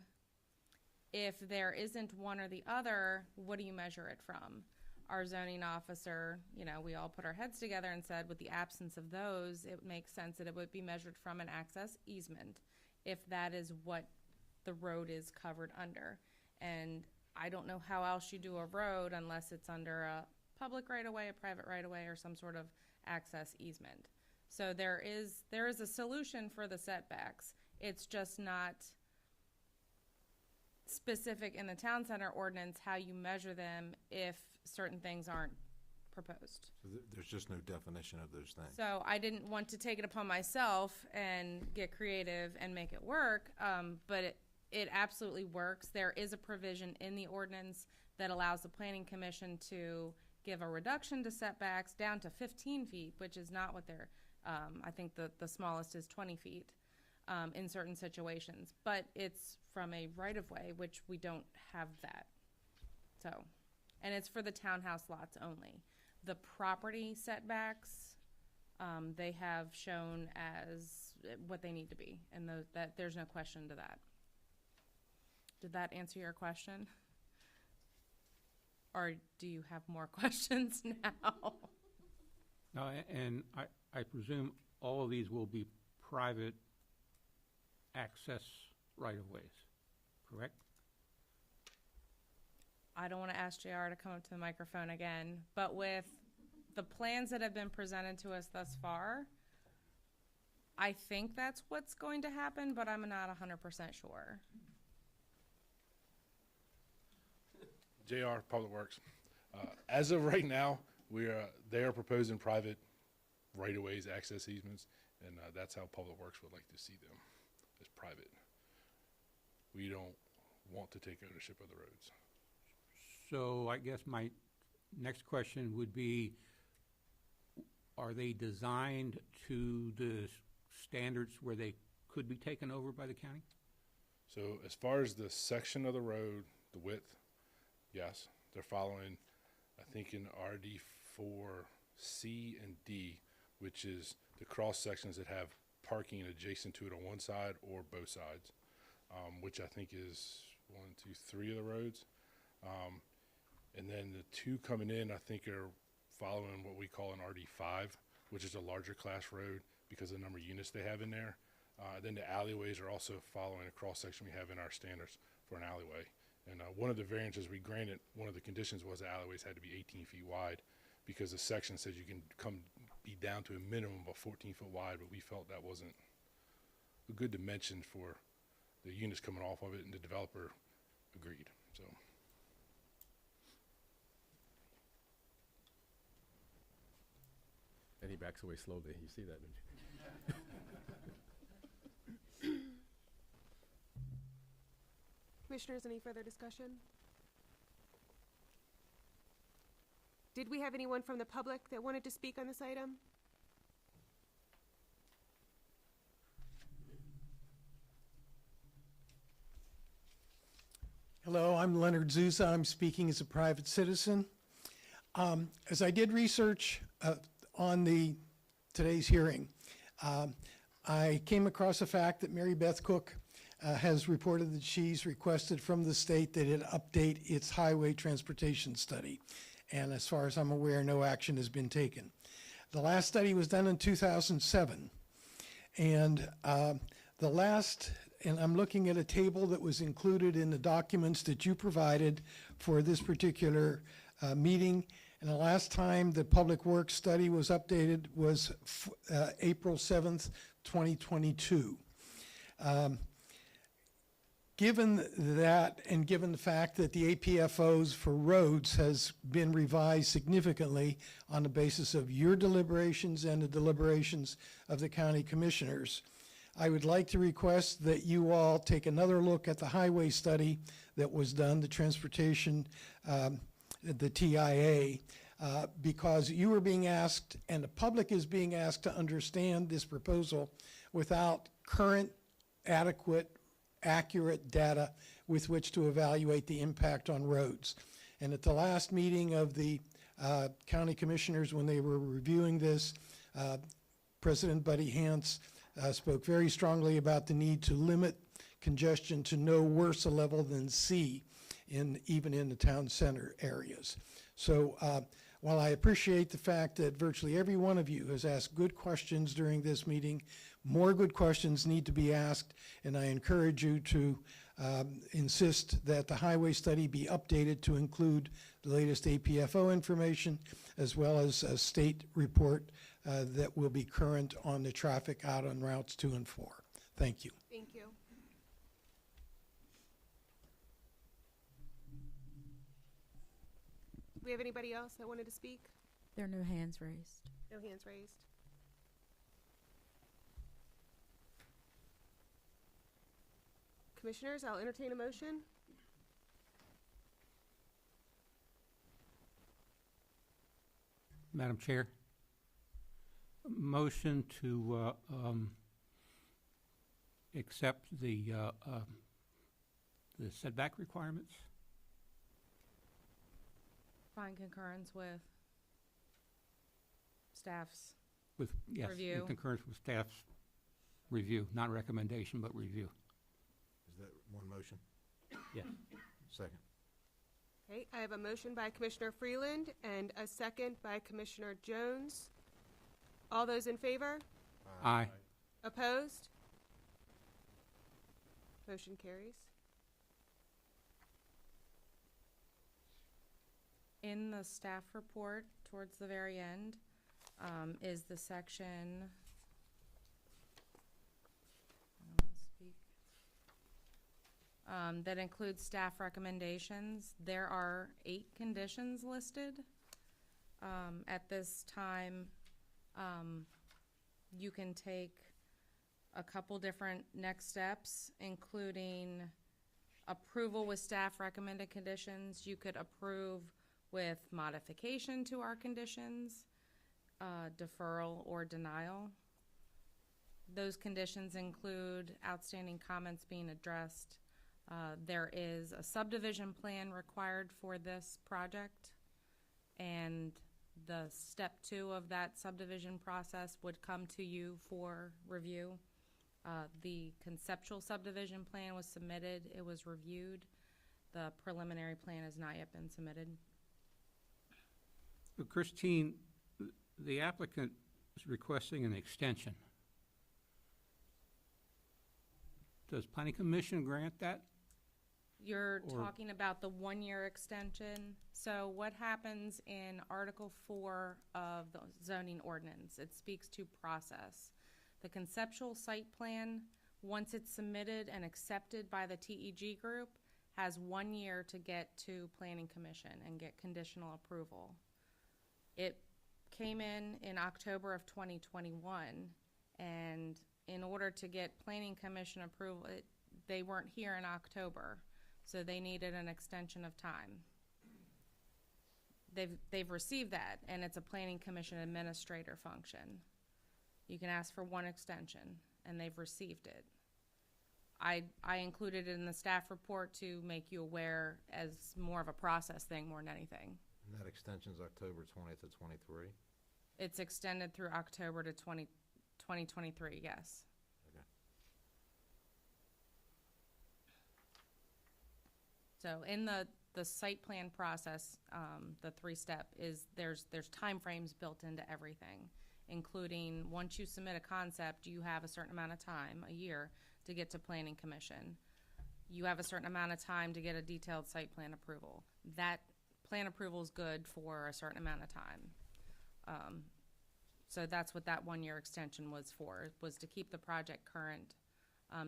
If there isn't one or the other, what do you measure it from? Our zoning officer, we all put our heads together and said with the absence of those, it makes sense that it would be measured from an access easement, if that is what the road is covered under. And I don't know how else you do a road unless it's under a public right-of-way, a private right-of-way, or some sort of access easement. So there is a solution for the setbacks. It's just not specific in the town center ordinance how you measure them if certain things aren't proposed. So there's just no definition of those things. So I didn't want to take it upon myself and get creative and make it work, but it absolutely works. There is a provision in the ordinance that allows the planning commission to give a reduction to setbacks down to 15 feet, which is not what they're, I think the smallest is 20 feet in certain situations. But it's from a right-of-way, which we don't have that. So, and it's for the townhouse lots only. The property setbacks, they have shown as what they need to be, and that there's no question to that. Did that answer your question? Or do you have more questions now? No, and I presume all of these will be private access right-of-ways, correct? I don't want to ask JR to come up to the microphone again, but with the plans that have been presented to us thus far, I think that's what's going to happen, but I'm not 100% sure. JR, Public Works. As of right now, they are proposing private right-of-ways, access easements, and that's how Public Works would like to see them, as private. We don't want to take ownership of the roads. So I guess my next question would be, are they designed to the standards where they could be taken over by the county? So as far as the section of the road, the width, yes, they're following, I think in RD4C and D, which is the cross sections that have parking adjacent to it on one side or both sides, which I think is 1, 2, 3 of the roads. And then the two coming in, I think, are following what we call an RD5, which is a larger class road because of the number of units they have in there. Then the alleyways are also following a cross section we have in our standards for an alleyway. And one of the variances we granted, one of the conditions was the alleyways had to be 18 feet wide because the section says you can be down to a minimum of 14 foot wide, but we felt that wasn't a good dimension for the units coming off of it, and the developer agreed. So. And he backs away slowly. You see that, don't you? Commissioners, any further discussion? Did we have anyone from the public that wanted to speak on this item? Hello, I'm Leonard Zuzza. I'm speaking as a private citizen. As I did research on today's hearing, I came across the fact that Mary Beth Cook has reported that she's requested from the state that it update its highway transportation study. And as far as I'm aware, no action has been taken. The last study was done in 2007. And and I'm looking at a table that was included in the documents that you provided for this particular meeting. And the last time the Public Works study was updated was April 7th, 2022. Given that, and given the fact that the APFOs for roads has been revised significantly on the basis of your deliberations and the deliberations of the county commissioners, I would like to request that you all take another look at the highway study that was done, the transportation, the TIA, because you were being asked, and the public is being asked to understand this proposal without current, adequate, accurate data with which to evaluate the impact on roads. And at the last meeting of the county commissioners, when they were reviewing this, President Buddy Hance spoke very strongly about the need to limit congestion to no worse a level than C, even in the town center areas. So while I appreciate the fact that virtually every one of you has asked good questions during this meeting, more good questions need to be asked, and I encourage you to insist that the highway study be updated to include the latest APFO information, as well as a state report that will be current on the traffic out on routes 2 and 4. Thank you. Thank you. Do we have anybody else that wanted to speak? There are no hands raised. No hands raised. Commissioners, I'll entertain a motion. Madam Chair, motion to accept the setback requirements. Find concurrence with staff's With, yes, review. in concurrence with staff's review, not recommendation, but review. Is that one motion? Yes. Second. Okay, I have a motion by Commissioner Freeland and a second by Commissioner Jones. All those in favor? Aye. Opposed? Motion carries. In the staff report, towards the very end, is the section, that includes staff recommendations. There are 8 conditions listed. At this time, you can take a couple different next steps, including approval with staff recommended conditions. You could approve with modification to our conditions, deferral or denial. Those conditions include outstanding comments being addressed. There is a subdivision plan required for this project, and the step 2 of that subdivision process would come to you for review. The conceptual subdivision plan was submitted, it was reviewed. The preliminary plan has not yet been submitted. So Christine, the applicant is requesting an extension. Does Planning Commission grant that? You're Or- talking about the 1-year extension. So what happens in Article 4 of the zoning ordinance? It speaks to process. The conceptual site plan, once it's submitted and accepted by the TEG group, has 1 year to get to Planning Commission and get conditional approval. It came in October of 2021, and in order to get Planning Commission approval, they weren't here in October, so they needed an extension of time. They've received that, and it's a Planning Commission administrator function. You can ask for 1 extension, and they've received it. I included it in the staff report to make you aware as more of a process thing more than anything. And that extension's October 20th to 23? It's extended through October to 2023, yes. Okay. So in the site plan process, the 3-step is there's timeframes built into everything, including once you submit a concept, you have a certain amount of time, a year, to get to Planning Commission. You have a certain amount of time to get a detailed site plan approval. That plan approval is good for a certain amount of time. So that's what that 1-year extension was for, was to keep the project current.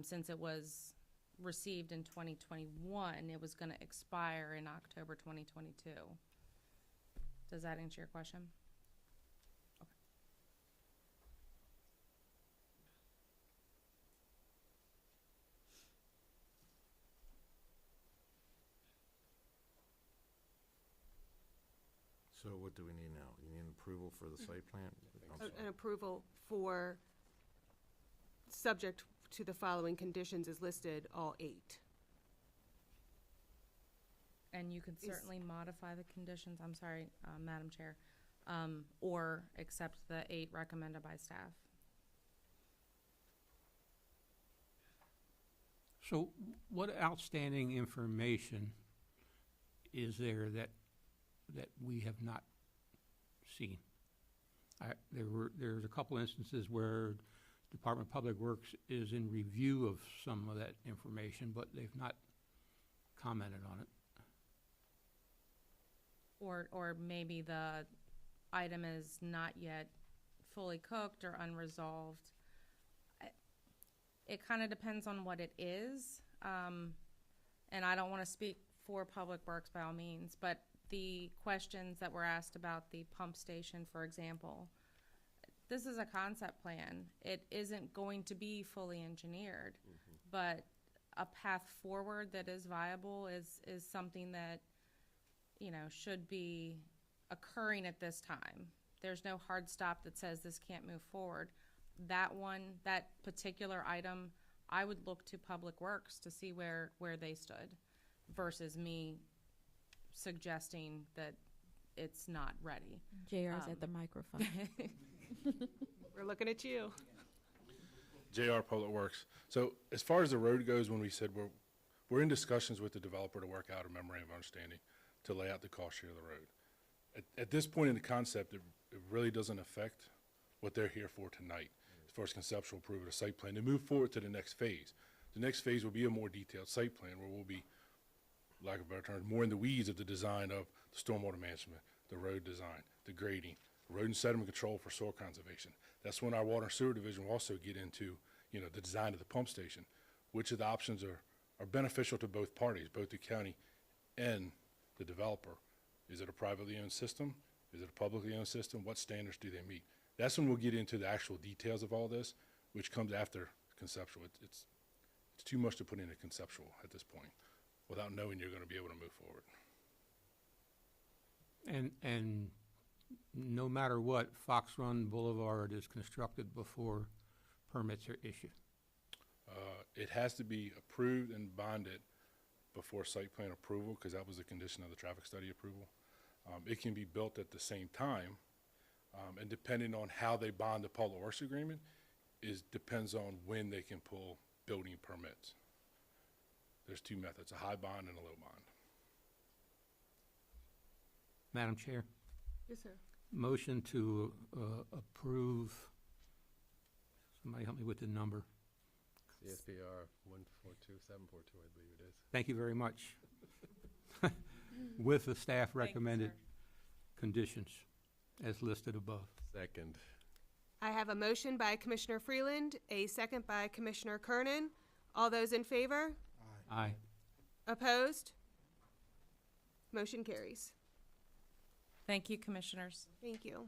Since it was received in 2021, it was going to expire in October 2022. Does that answer your question? Okay. So what do we need now? You need an approval for the site plan? I'm sorry. An approval for, subject to the following conditions is listed, all 8. And you could certainly modify the conditions, I'm sorry, Madam Chair, or accept the 8 recommended by staff. So what outstanding information is there that we have not seen? There's a couple instances where Department of Public Works is in review of some of that information, but they've not commented on it. Or maybe the item is not yet fully cooked or unresolved. It kind of depends on what it is. And I don't want to speak for Public Works by all means, but the questions that were asked about the pump station, for example, this is a concept plan. It isn't going to be fully engineered, but a path forward that is viable is something that, you know, should be occurring at this time. There's no hard stop that says this can't move forward. That particular item, I would look to Public Works to see where they stood versus me suggesting that it's not ready. JR's at the microphone. We're looking at you. JR Public Works. So as far as the road goes, when we said we're in discussions with the developer to work out a memorandum of understanding to lay out the cost share of the road. At this point in the concept, it really doesn't affect what they're here for tonight, as far as conceptual approval of the site plan. To move forward to the next phase. The next phase will be a more detailed site plan where we'll be, lack of a better term, more in the weeds of the design of the stormwater management, the road design, the grading, road and sediment control for soil conservation. That's when our water and sewer division will also get into, you know, the design of the pump station, which of the options are beneficial to both parties, both the county and the developer. Is it a privately owned system? Is it a publicly owned system? What standards do they meet? That's when we'll get into the actual details of all this, which comes after conceptual. It's too much to put into conceptual at this point without knowing you're going to be able to move forward. And no matter what, Fox Run Boulevard is constructed before permits are issued. It has to be approved and bonded before site plan approval, because that was a condition of the traffic study approval. It can be built at the same time, and depending on how they bond the public works agreement, depends on when they can pull building permits. There's two methods, a high bond and a low bond. Madam Chair, Yes, sir. motion to approve, somebody help me with the number. CSPR 142742, I believe it is. Thank you very much. With the staff recommended conditions as listed above. Second. I have a motion by Commissioner Freeland, a second by Commissioner Kernan. All those in favor? Aye. Opposed? Motion carries. Thank you, Commissioners. Thank you.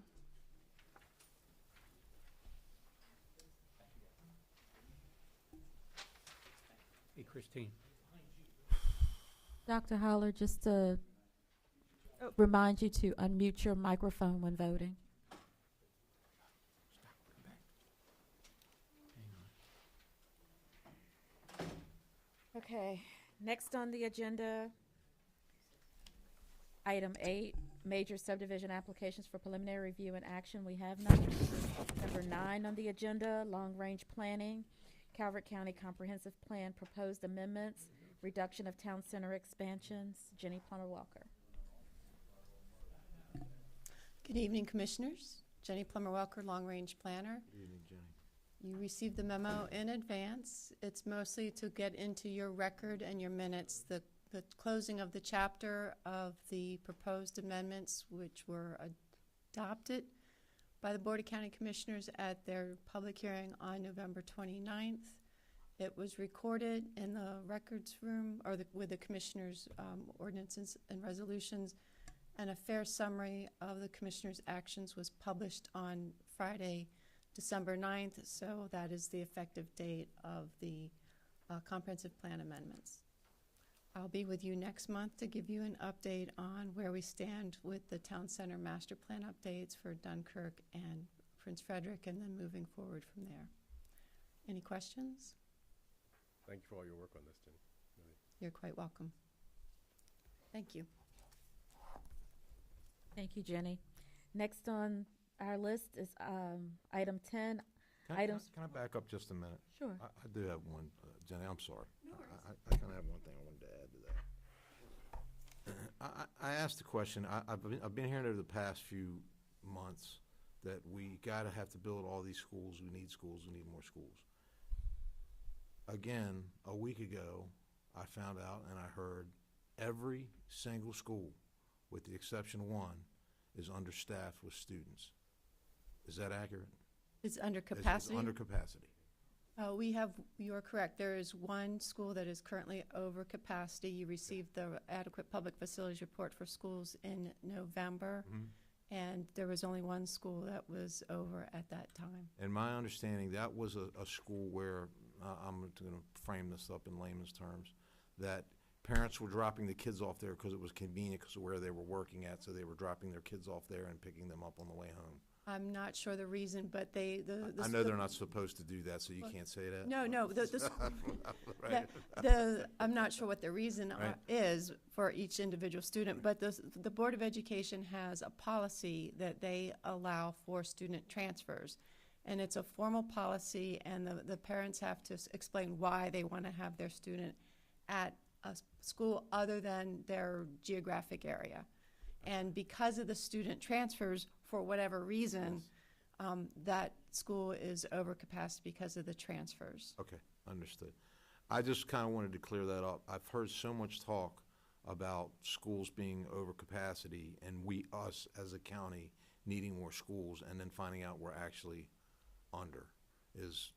Hey, Christine. Dr. Holler, just to remind you to unmute your microphone when voting. Okay, next on the agenda, item 8, major subdivision applications for preliminary review and action. We have none. Number 9 on the agenda, long-range planning, Calvert County Comprehensive Plan, proposed amendments, reduction of town center expansions. Jenny Plummer Walker. Good evening, Commissioners. Jenny Plummer-Welker, Long Range Planner. Good evening, Jenny. You received the memo in advance. It's mostly to get into your record and your minutes the closing of the chapter of the proposed amendments, which were adopted by the Board of County Commissioners at their public hearing on November 29th. It was recorded in the records room, or with the Commissioners' ordinances and resolutions, and a fair summary of the Commissioners' actions was published on Friday, December 9th, so that is the effective date of the comprehensive plan amendments. I'll be with you next month to give you an update on where we stand with the town center master plan updates for Dunkirk and Prince Frederick, and then moving forward from there. Any questions? Thank you for all your work on this, Jenny. Really. You're quite welcome. Thank you. Thank you, Jenny. Next on our list is item 10. Can I back up just a minute? Sure. I do have one, Jenny, I'm sorry. I kind of have one thing I wanted to add to that. I asked the question, I've been hearing over the past few months that we have to build all these schools, we need more schools. Again, a week ago, I found out and I heard every single school, with the exception of one, is understaffed with students. Is that accurate? It's under It's capacity. under capacity. You're correct. There is one school that is currently over capacity. You received the adequate public facilities report for schools in November, and there was only one school that was over at that time. And my understanding, that was a school where, I'm going to frame this up in layman's terms, that parents were dropping the kids off there because it was convenient because of where they were working at, so they were dropping their kids off there and picking them up on the way home. I'm not sure the reason, but I know they're not supposed to do that, so you can't say that. No, Right. I'm not sure what the reason is for each individual student, but the Board of Education has a policy that they allow for student transfers. And it's a formal policy, and the parents have to explain why they want to have their student at a school other than their geographic area. And because of the student transfers, for whatever reason, that school is over capacity because of the transfers. Okay, understood. I just kind of wanted to clear that up. I've heard so much talk about schools being over capacity and us as a county needing more schools, and then finding out we're actually under is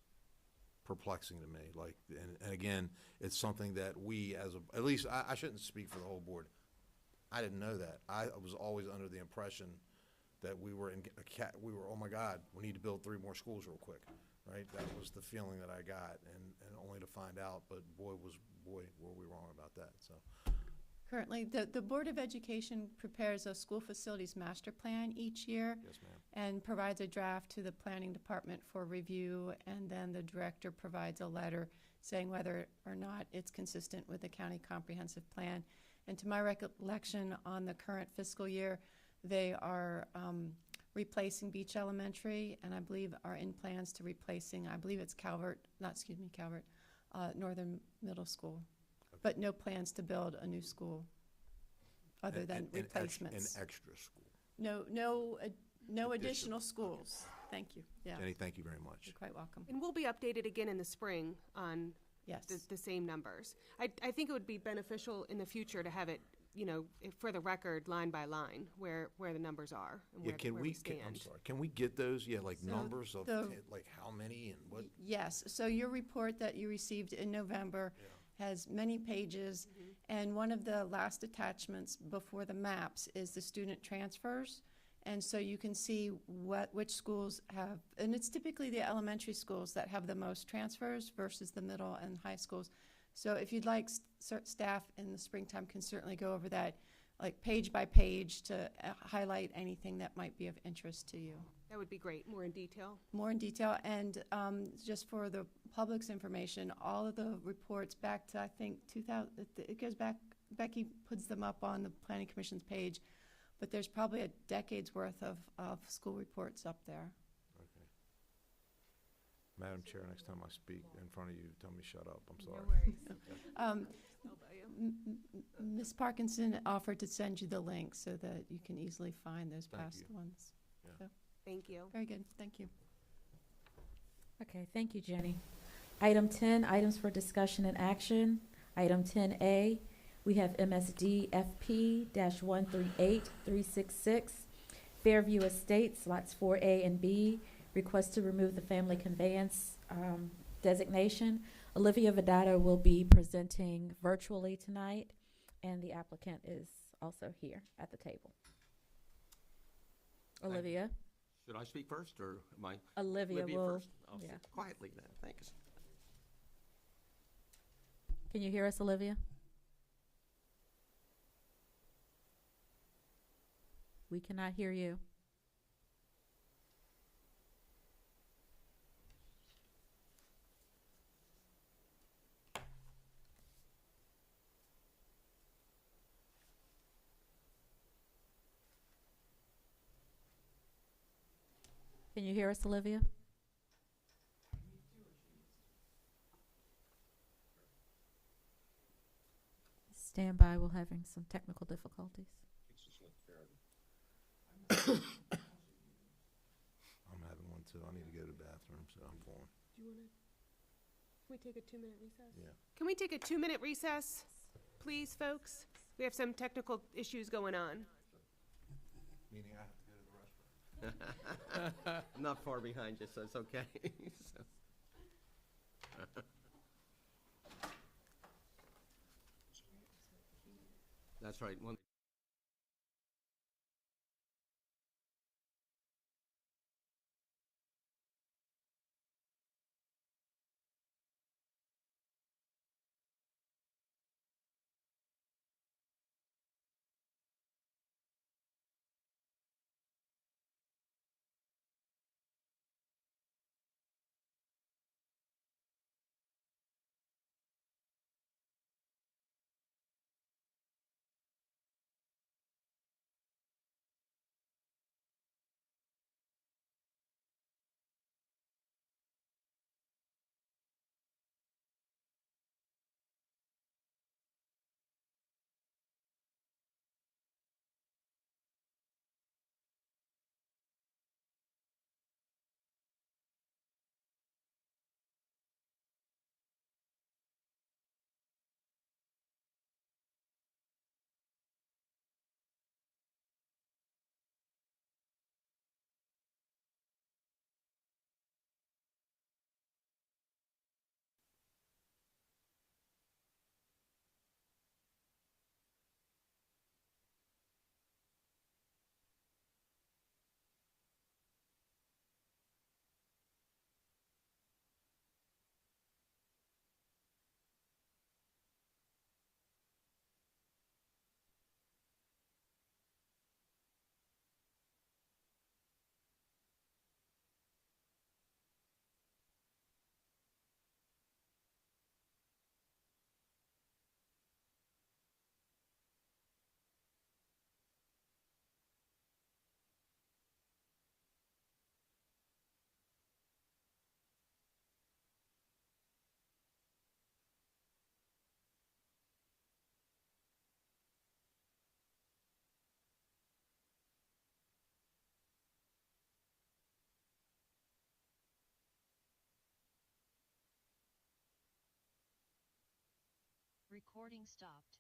perplexing to me. Like, and again, it's something that we at least I shouldn't speak for the whole board. I didn't know that. I was always under the impression that we were oh my God, we need to build 3 more schools real quick, right? That was the feeling that I got, and only to find out, but boy, were we wrong about that, so. Currently, the Board of Education prepares a school facilities master plan each year. Yes, ma'am. And provides a draft to the planning department for review, and then the director provides a letter saying whether or not it's consistent with the county comprehensive plan. And to my recollection, on the current fiscal year, they are replacing Beach Elementary, and I believe are in plans to replacing, I believe it's Calvert, Northern Middle School. But no plans to build a new school other than replacements. An extra school. No additional schools. Thank you. Yeah. Jenny, thank you very much. You're quite welcome. And we'll be updated again in the spring on Yes. the same numbers. I think it would be beneficial in the future to have it, for the record, line by line, where the numbers are and Yeah, where we stand. I'm sorry, can we get those? Yeah, like So numbers of, the- like how many and what? Yes, so your report that you received in November has many pages, and one of the last attachments before the maps is the student transfers. And so you can see which schools have, and it's typically the elementary schools that have the most transfers versus the middle and high schools. So if you'd like, staff in the springtime can certainly go over that, like page by page, to highlight anything that might be of interest to you. That would be great, more in detail. More in detail, and just for the public's information, all of the reports back to, I think, 2000, it goes back, Becky puts them up on the Planning Commission's page, but there's probably a decade's worth of school reports up there. Okay. Madam Chair, next time I speak in front of you, tell me shut up, I'm sorry. No worries. Ms. Parkinson offered to send you the link so that you can easily find those Thank past you. ones. Yeah. So, Thank you. very good, thank you. Okay, thank you, Jenny. Item 10, items for discussion and action. Item 10A, we have MSD FP-138366, Fairview Estates, lots 4A and B, request to remove the family conveyance designation. Olivia Vedado will be presenting virtually tonight, and the applicant is also here at the table. Olivia? Should I speak first, or am I? Olivia will, first? I'll yeah. sit quietly then, thanks. Can you hear us, Olivia? We cannot hear you. Can you hear us, Olivia? Stand by, we're having some technical difficulties. I'm having one too. I need to go to the bathroom, so I'm going. Do you want to, can we take a 2-minute recess? Yeah. Can we take a 2-minute recess, please, folks? We have some technical issues going on. Meaning I have to go to the restroom. I'm not far behind you, so it's okay. So. That's right. Recording stopped.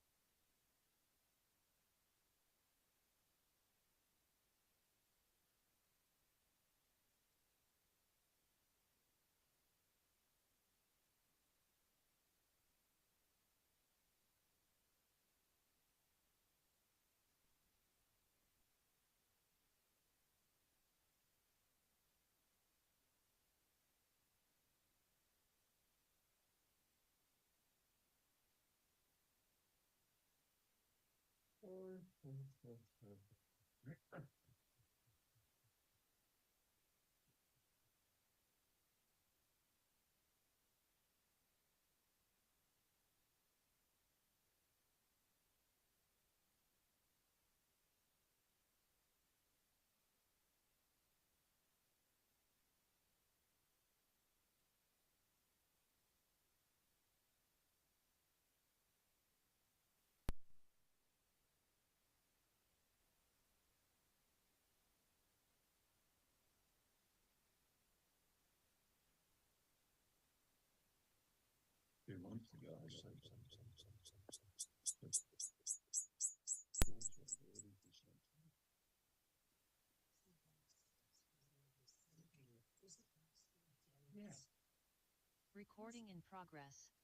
Recording in progress.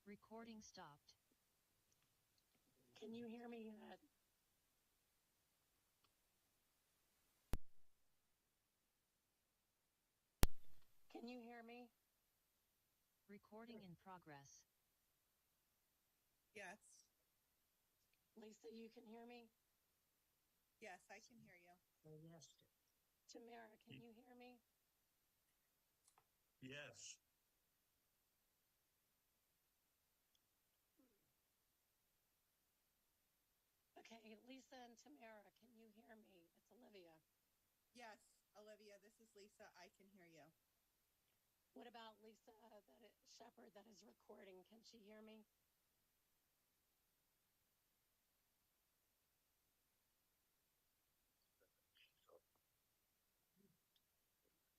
Recording stopped. Can you hear me yet? Can you hear me? Recording in progress. Yes. Lisa, you can hear me? Yes, I can hear you. Oh, yes. Tamara, can you hear me? Yes. Okay, Lisa and Tamara, can you hear me? It's Olivia. Yes, Olivia, this is Lisa. I can hear you. What about Lisa Shepherd that is recording? Can she hear me?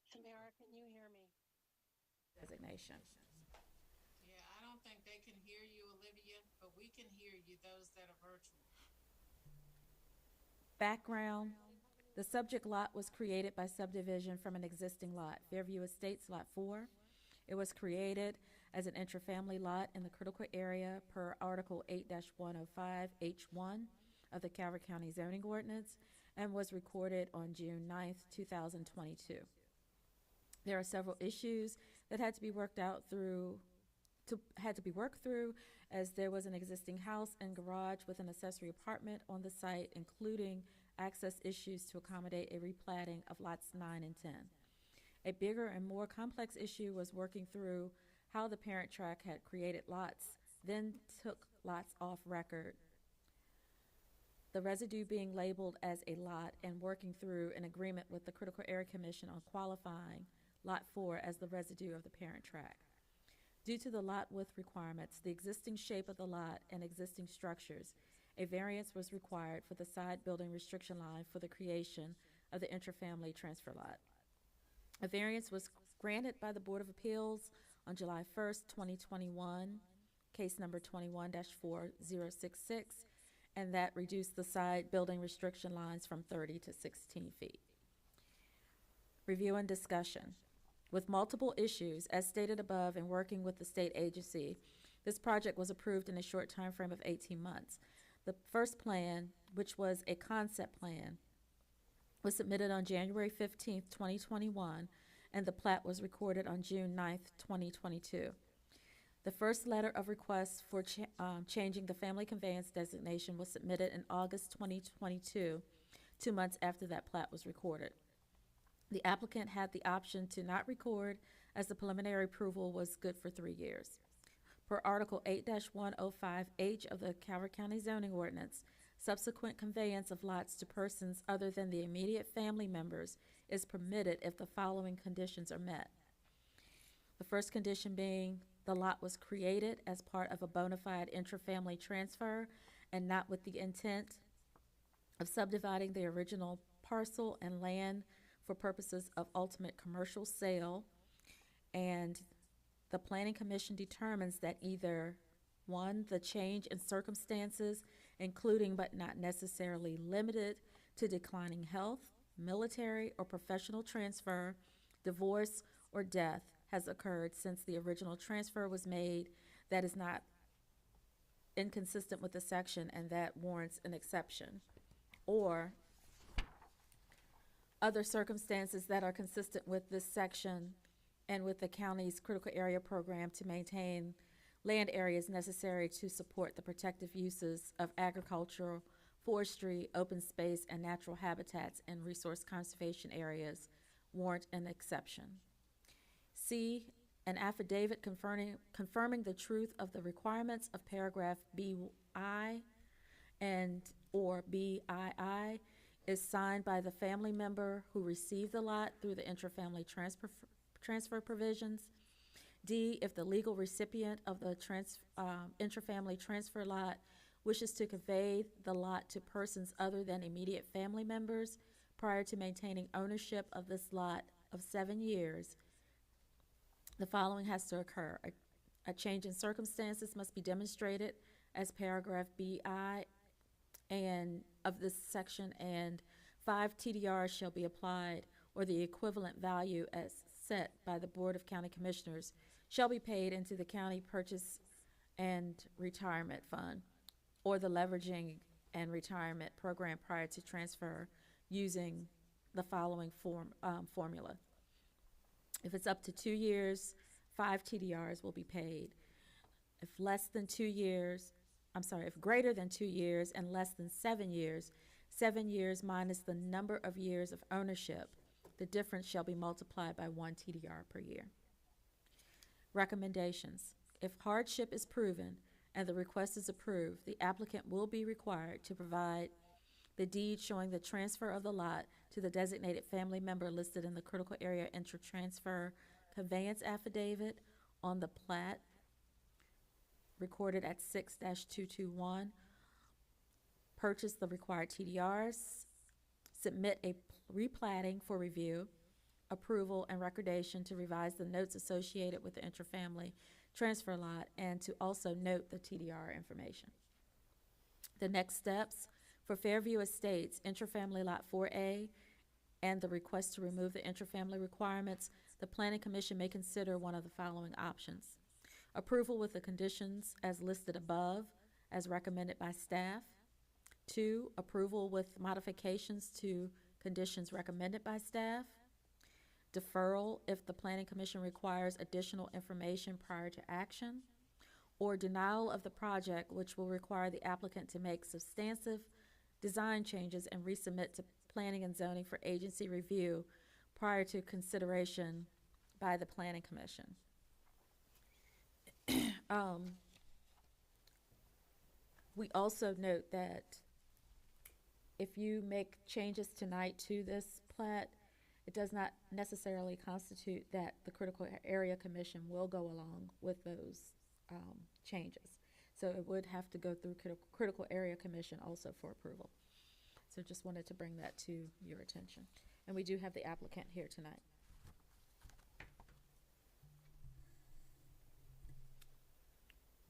Tamara, can you hear me? Designation. Yeah, I don't think they can hear you, Olivia, but we can hear you, those that are virtual. Background The subject lot was created by subdivision from an existing lot, Fairview Estates Lot 4. It was created as an intrafamily lot in the critical area per Article 8-105H1 of the Calvert County zoning ordinance and was recorded on June 9th, 2022. There are several issues that had to be worked through, as there was an existing house and garage with an accessory apartment on the site, including access issues to accommodate a replatting of lots 9 and 10. A bigger and more complex issue was working through how the parent tract had created lots, then took lots off record, the residue being labeled as a lot, and working through an agreement with the Critical Area Commission on qualifying Lot 4 as the residue of the parent tract. Due to the lot width requirements, the existing shape of the lot, and existing structures, a variance was required for the side building restriction line for the creation of the intrafamily transfer lot. A variance was granted by the Board of Appeals on July 1st, 2021, case number 21-4066, and that reduced the side building restriction lines from 30 to 16 feet. Review and discussion. With multiple issues, as stated above, and working with the state agency, this project was approved in a short time frame of 18 months. The first plan, which was a concept plan, was submitted on January 15th, 2021, and the plat was recorded on June 9th, 2022. The first letter of request for changing the family conveyance designation was submitted in August 2022, 2 months after that plat was recorded. The applicant had the option to not record, as the preliminary approval was good for 3 years. Per Article 8-105H of the Calvert County zoning ordinance, subsequent conveyance of lots to persons other than the immediate family members is permitted if the following conditions are met. The first condition being the lot was created as part of a bona fide intrafamily transfer and not with the intent of subdividing the original parcel and land for purposes of ultimate commercial sale, and the Planning Commission determines that either, 1, the change in circumstances, including but not necessarily limited to declining health, military or professional transfer, divorce, or death has occurred since the original transfer was made that is not inconsistent with the section and that warrants an exception, or other circumstances that are consistent with this section and with the county's critical area program to maintain land areas necessary to support the protective uses of agricultural, forestry, open space, and natural habitats and resource conservation areas warrant an exception. C, an affidavit confirming the truth of the requirements of paragraph BI and or BII is signed by the family member who received the lot through the intrafamily transfer provisions. D, if the legal recipient of the intrafamily transfer lot wishes to convey the lot to persons other than immediate family members prior to maintaining ownership of this lot of 7 years, the following has to occur. A change in circumstances must be demonstrated as paragraph BI and of this section, and 5 TDRs shall be applied, or the equivalent value as set by the Board of County Commissioners shall be paid into the County Purchase and Retirement Fund or the Leveraging and Retirement Program prior to transfer using the following formula. If it's up to 2 years, 5 TDRs will be paid. If less than 2 years, if greater than 2 years and less than 7 years, 7 years minus the number of years of ownership, the difference shall be multiplied by 1 TDR per year. Recommendations. If hardship is proven and the request is approved, the applicant will be required to provide the deed showing the transfer of the lot to the designated family member listed in the critical area inter-transfer conveyance affidavit on the plat recorded at 6-221, purchase the required TDRs, submit a replatting for review, approval, and recordation to revise the notes associated with the intrafamily transfer lot, and to also note the TDR information. The next steps For Fairview Estates, intrafamily Lot 4A, and the request to remove the intrafamily requirements, the Planning Commission may consider one of the following options. Approval with the conditions as listed above, as recommended by staff. 2, approval with modifications to conditions recommended by staff. Deferral if the Planning Commission requires additional information prior to action. Or denial of the project, which will require the applicant to make substantive design changes and resubmit to Planning and Zoning for agency review prior to consideration by the Planning Commission. We also note that if you make changes tonight to this plat, it does not necessarily constitute that the Critical Area Commission will go along with those changes. So it would have to go through Critical Area Commission also for approval. So just wanted to bring that to your attention. And we do have the applicant here tonight.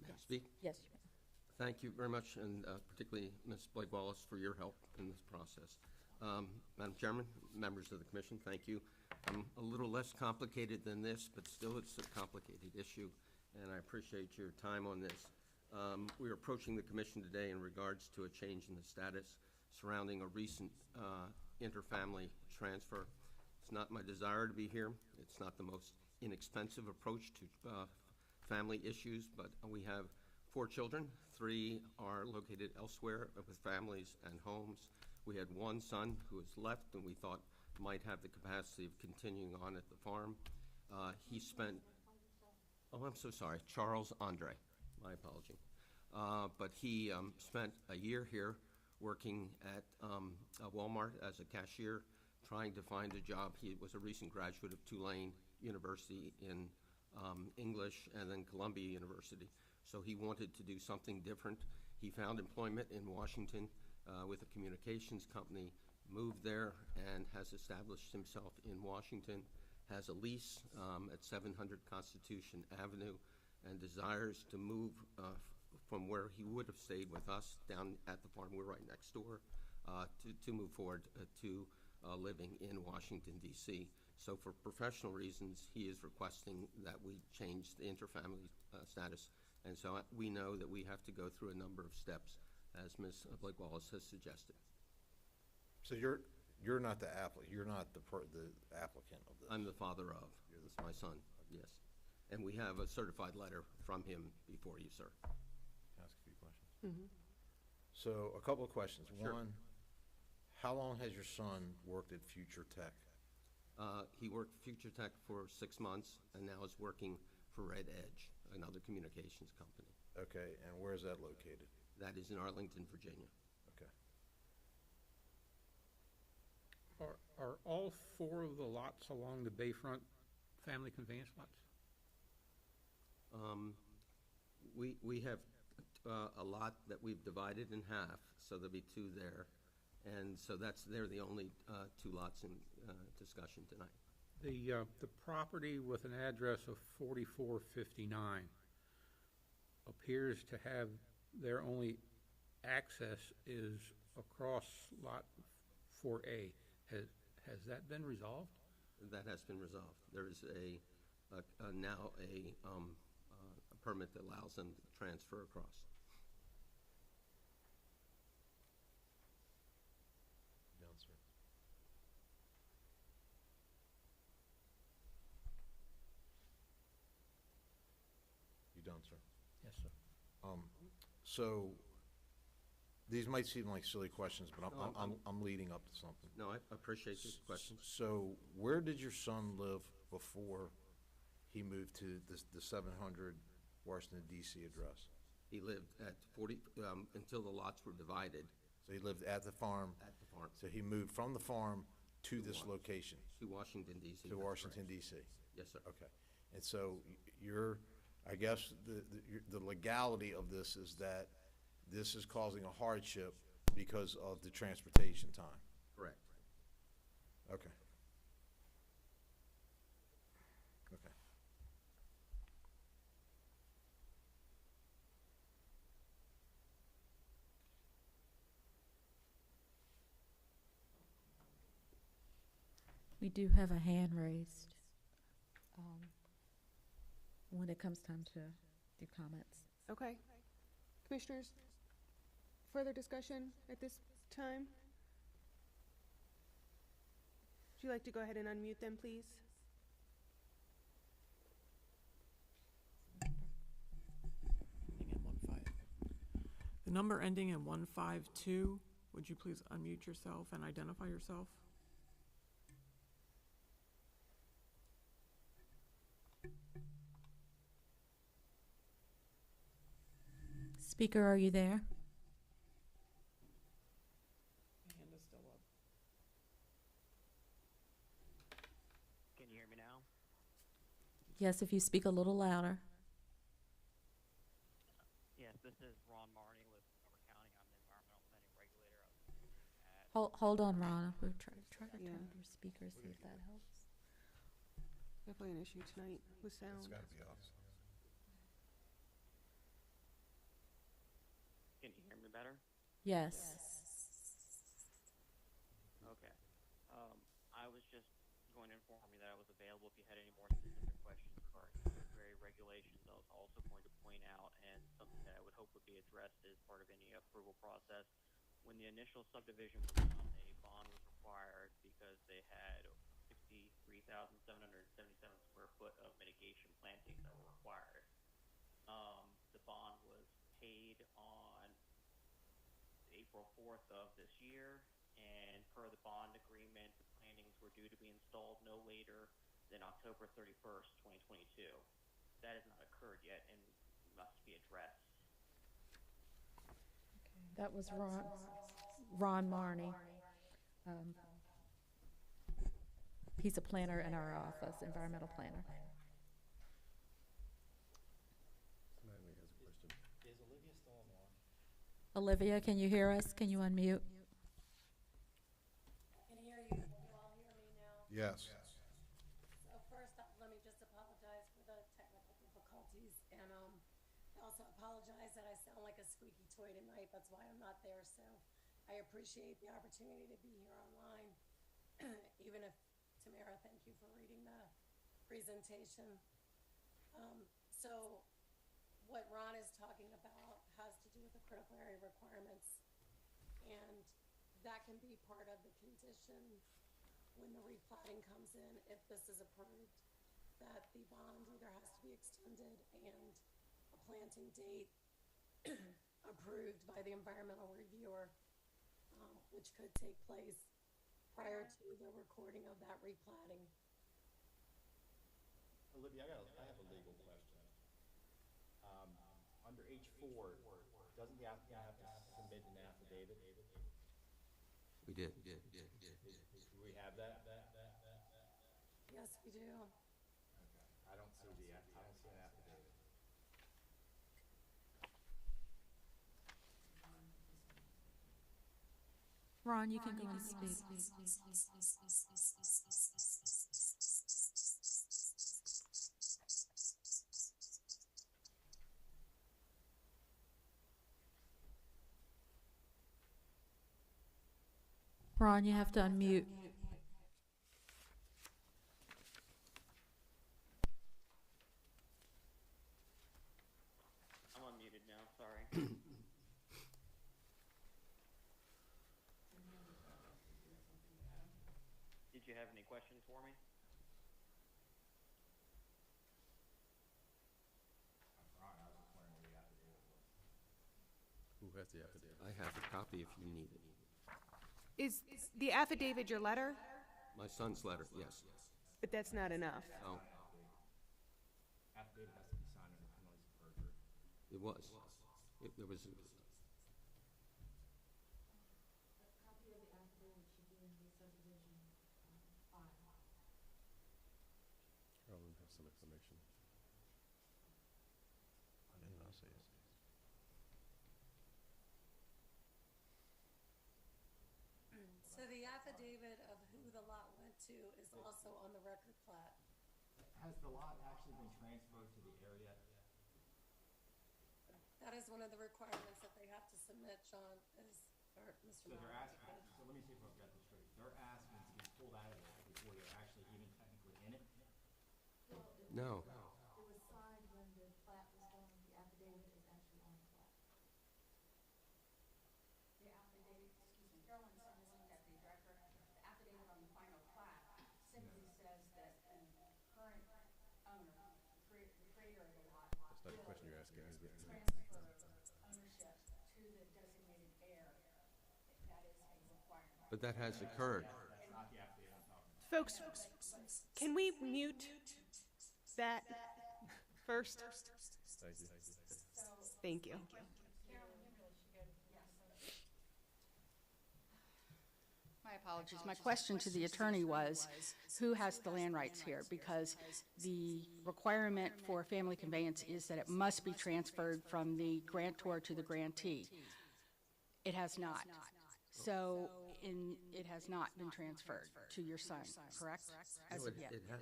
May I speak? Yes, you may. Thank you very much, and particularly Ms. Blake Wallace for your help in this process. Madam Chairman, members of the commission, thank you. I'm a little less complicated than this, but still it's a complicated issue, and I appreciate your time on this. We're approaching the commission today in regards to a change in the status surrounding a recent interfamily transfer. It's not my desire to be here. It's not the most inexpensive approach to family issues, but we have 4 children. 3 are located elsewhere with families and homes. We had 1 son who has left and we thought might have the capacity of continuing on at the farm. He spent, oh, I'm so sorry, Charles Andre, my apology. But he spent a year here working at Walmart as a cashier, trying to find a job. He was a recent graduate of Tulane University in English and then Columbia University. So he wanted to do something different. He found employment in Washington with a communications company, moved there and has established himself in Washington, has a lease at 700 Constitution Avenue, and desires to move from where he would have stayed with us down at the farm, we're right next door, to move forward to living in Washington, D.C. So for professional reasons, he is requesting that we change the interfamily status. And so we know that we have to go through a number of steps, as Ms. Blake Wallace has suggested. So you're not the applicant, you're not the applicant of this? I'm the father of. It's my son, yes. And we have a certified letter from him before you, sir. Can I ask a few questions? So a couple of questions. Sure. One, how long has your son worked at Future Tech? He worked at Future Tech for 6 months and now is working for Red Edge, another communications company. Okay, and where is that located? That is in Arlington, Virginia. Okay. Are all 4 of the lots along the Bayfront family conveyance lots? We have a lot that we've divided in half, so there'll be 2 there. And so they're the only 2 lots in discussion tonight. The property with an address of 4459 appears to have their only access is across lot 4A. Has that been resolved? That has been resolved. There is now a permit that allows them to transfer across. Done, sir. You done, sir? Yes, sir. So these might seem like silly questions, but No, I'm leading up to something. No, I appreciate these questions. So where did your son live before he moved to the 700 Washington, D.C. address? He lived at 40, until the lots were divided. So he lived at the farm? At the farm. So he moved from the farm to this location? To Washington, D.C. To Washington, D.C.? Yes, sir. Okay. And so I guess the legality of this is that this is causing a hardship because of the transportation time? Correct. Okay. Okay. We do have a hand raised when it comes time to do comments. Okay. Commissioners, further discussion at this time? Would you like to go ahead and unmute them, please? The number ending in 152, would you please unmute yourself and identify yourself? Speaker, are you there? Hand is still up. Can you hear me now? Yes, if you speak a little louder. Yes, this is Ron Marney with Calvert County. I'm the environmental planning regulator. Hold on, Ron. We'll try to turn your speaker, see if that helps. Definitely an issue tonight with sound. It's gotta be off. Can you hear me better? Yes. Okay. I was just going to inform you that I was available if you had any more specific questions regarding temporary regulations. I was also going to point out, and something that I would hope would be addressed as part of any approval process, when the initial subdivision was done, a bond was required because they had 63,777 square foot of mitigation plantings that were required. The bond was paid on April 4th of this year, and per the bond agreement, the plantings were due to be installed no later than October 31st, 2022. That has not occurred yet and must be addressed. That was Ron Marney. He's a planner in our office, environmental planner. Somebody has a question. Is Olivia still online? Olivia, can you hear us? Can you unmute? Can hear you. Can you all hear me now? Yes. So first, let me just apologize for the technical difficulties, and I also apologize that I sound like a squeaky toy tonight. That's why I'm not there. So I appreciate the opportunity to be here online, even if Tamara, thank you for reading the presentation. So what Ron is talking about has to do with the critical area requirements, and that can be part of the condition when the replatting comes in, if this is approved, that the bond either has to be extended and a planting date approved by the environmental reviewer, which could take place prior to the recording of that replatting. Olivia, I have a legal question. Under H4, doesn't the applicant have to submit an affidavit? We did. Do we have that? Yes, we do. Okay. I don't see an affidavit. Ron, you can go and speak. Ron, you have to unmute. I'm unmuted now, sorry. Did you have any questions for me? Who has the affidavit? I have a copy if you need it. Is the affidavit your letter? My son's letter, yes. But that's not enough. No, Affidavit has to be signed under penalties of perjury. it was. There was, Copy of the affidavit should be in the subdivision file. Carolyn has some information. I did not see it. So the affidavit of who the lot went to is also on the record plat. Has the lot actually been transferred to the area? That is one of the requirements that they have to submit, John, is, or Mr. So they're Martin. asking, so let me see if I've got this straight. They're asking to be pulled out of there, to be before they're actually even technically in it? No. It was signed when the plat was done, the affidavit is actually on the plat. The affidavit, excuse me, Carolyn Sanderson, Deputy Director, the affidavit on the final plat simply says that the current owner, the creator of the lot, That's not the question you're asking, is it? transfer ownership to the designated heir. That is a requirement. But that has occurred. That's not the affidavit I'm talking about. Folks, can we mute that first? Thank you. Thank you. My apologies. My question to the attorney was, who has the land rights here? Because the requirement for a family conveyance is that it must be transferred from the grantor to the grantee. It has not. So it has not been transferred to your son, correct? As No, of yet. it has.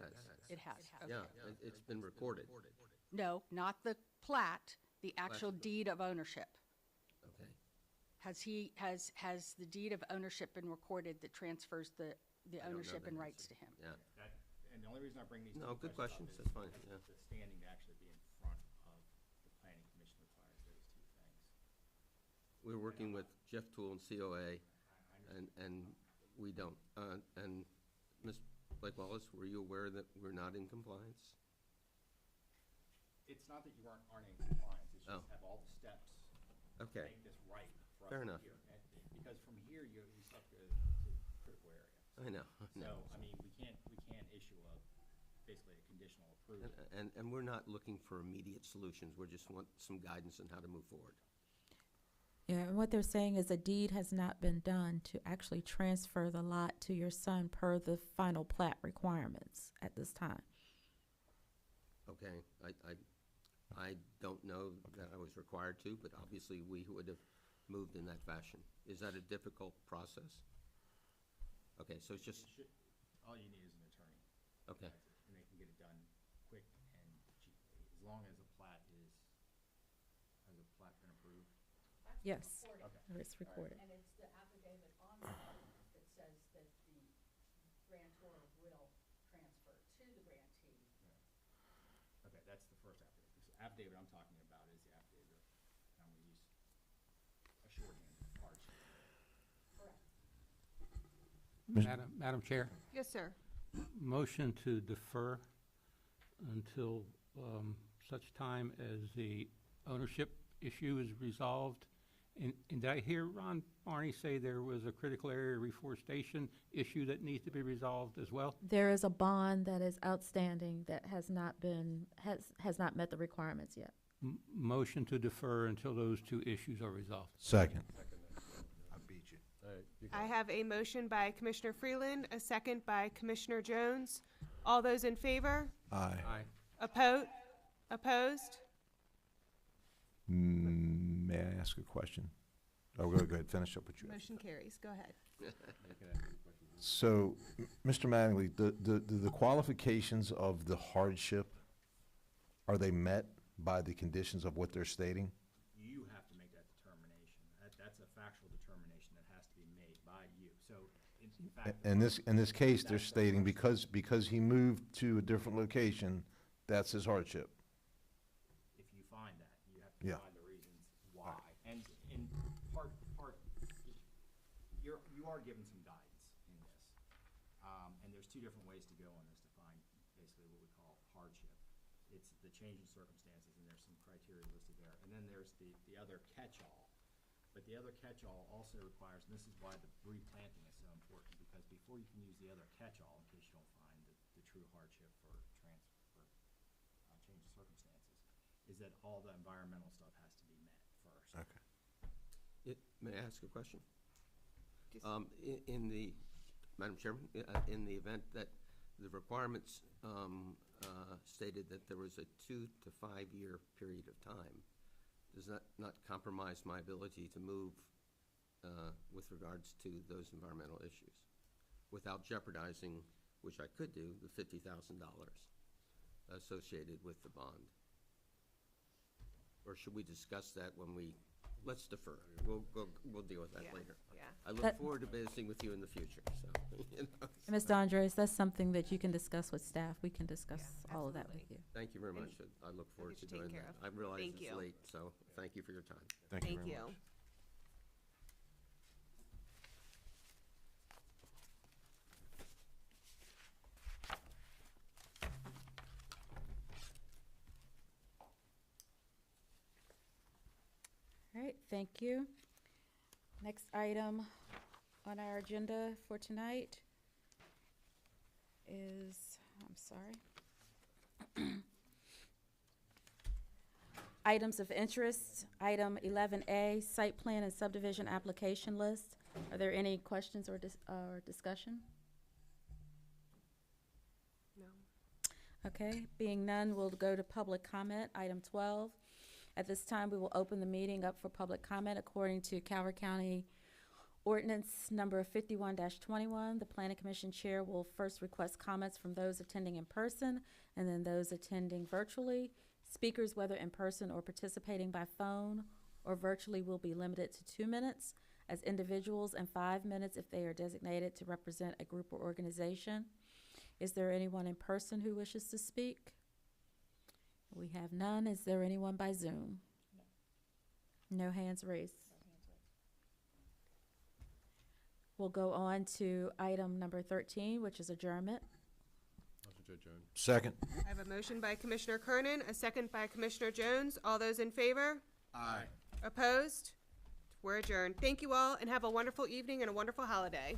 It has, okay. Yeah, it's been recorded. No, not the plat, the actual deed of ownership. Okay. Has the deed of ownership been recorded that transfers the I don't know ownership that and answer. rights to him? Yeah. And the only reason I bring these No, two good questions questions. up That's is fine, yeah. the standing to actually be in front of the planning commission requires those two things. We're working with Jeff Toole and COA, and we don't. And Ms. Blake Wallace, were you aware that we're not in compliance? It's not that you aren't in compliance, it's Oh. just have all the steps Okay. to make this right for us Fair from enough. here. Because from here, you still have to go to critical area. I know. So, I mean, we can't issue basically a conditional approval. And we're not looking for immediate solutions. We just want some guidance on how to move forward. Yeah, and what they're saying is a deed has not been done to actually transfer the lot to your son per the final plat requirements at this time. Okay, I don't know that I was required to, but obviously we would have moved in that fashion. Is that a difficult process? Okay, so it's just, All you need is an attorney. okay. That's it. And they can get it done quick and cheaply, as long as a plat has a plat been approved? Yes, Okay. it's recorded. And it's the affidavit on the plat that says that the grantor will transfer to the grantee. Okay, that's the first affidavit. This affidavit I'm talking about is the affidavit, I'm gonna use a shorthand, hardship. Madam Chair, Yes, sir. motion to defer until such time as the ownership issue is resolved. And did I hear Ron Barney say there was a critical area reforestation issue that needs to be resolved as well? There is a bond that is outstanding that has not met the requirements yet. Motion to defer until those two issues are resolved. Second. I beat you. All right, you I have a motion by Commissioner Freeland, a second by Commissioner Jones. All those in favor? Aye. Opposed? May I ask a question? Oh, go ahead, finish up what you have. Motion carries. Go ahead. can ask me a question. So, Mr. Mattingly, the qualifications of the hardship, are they met by the conditions of what they're stating? You have to make that determination. That's a factual determination that has to be made by you. So, in fact. In this case, they're stating because he moved to a different location, that's his hardship. If you find that, you have to Yeah. find the reasons why. And in part, you are given some guidance in this. And there's two different ways to go on this to find basically what we call hardship. It's the change in circumstances, and there's some criteria listed there. And then there's the other catch-all. But the other catch-all also requires, and this is why the replanting is so important, because before you can use the other catch-all, in case you don't find the true hardship for change of circumstances, is that all the environmental stuff has to be met first. Okay. May I ask a question? Just- Madam Chairman, in the event that the requirements stated that there was a 2 to 5 year period of time, does that not compromise my ability to move with regards to those environmental issues without jeopardizing, which I could do, the $50,000 associated with the bond? Or should we discuss that when we let's defer. We'll deal with that Yeah, later. yeah. I look That- forward to visiting with you in the future, so, you know. And Mr. Andres, that's something that you can discuss with staff. We can discuss all of that with you. Thank you very much. I look forward to get you taken doing care that. of. I realize Thank it's you. late, so thank you for your time. Thank you Thank very you. much. All right, thank you. Next item on our agenda for tonight is, I'm sorry. Items of interest, item 11A, site plan and subdivision application list. Are there any questions or discussion? No. Okay, being none, we'll go to public comment, item 12. At this time, we will open the meeting up for public comment according to Calvert County Ordinance number 51-21. The Planning Commission Chair will first request comments from those attending in person and then those attending virtually. Speakers, whether in person or participating by phone or virtually, will be limited to 2 minutes as individuals and 5 minutes if they are designated to represent a group or organization. Is there anyone in person who wishes to speak? We have none. Is there anyone by Zoom? No hands raised. We'll go on to item number 13, which is adjournment. Motion to adjourn. Second. I have a motion by Commissioner Kernan, a second by Commissioner Jones. All those in favor? Aye. Opposed? We're adjourned. Thank you all, and have a wonderful evening and a wonderful holiday.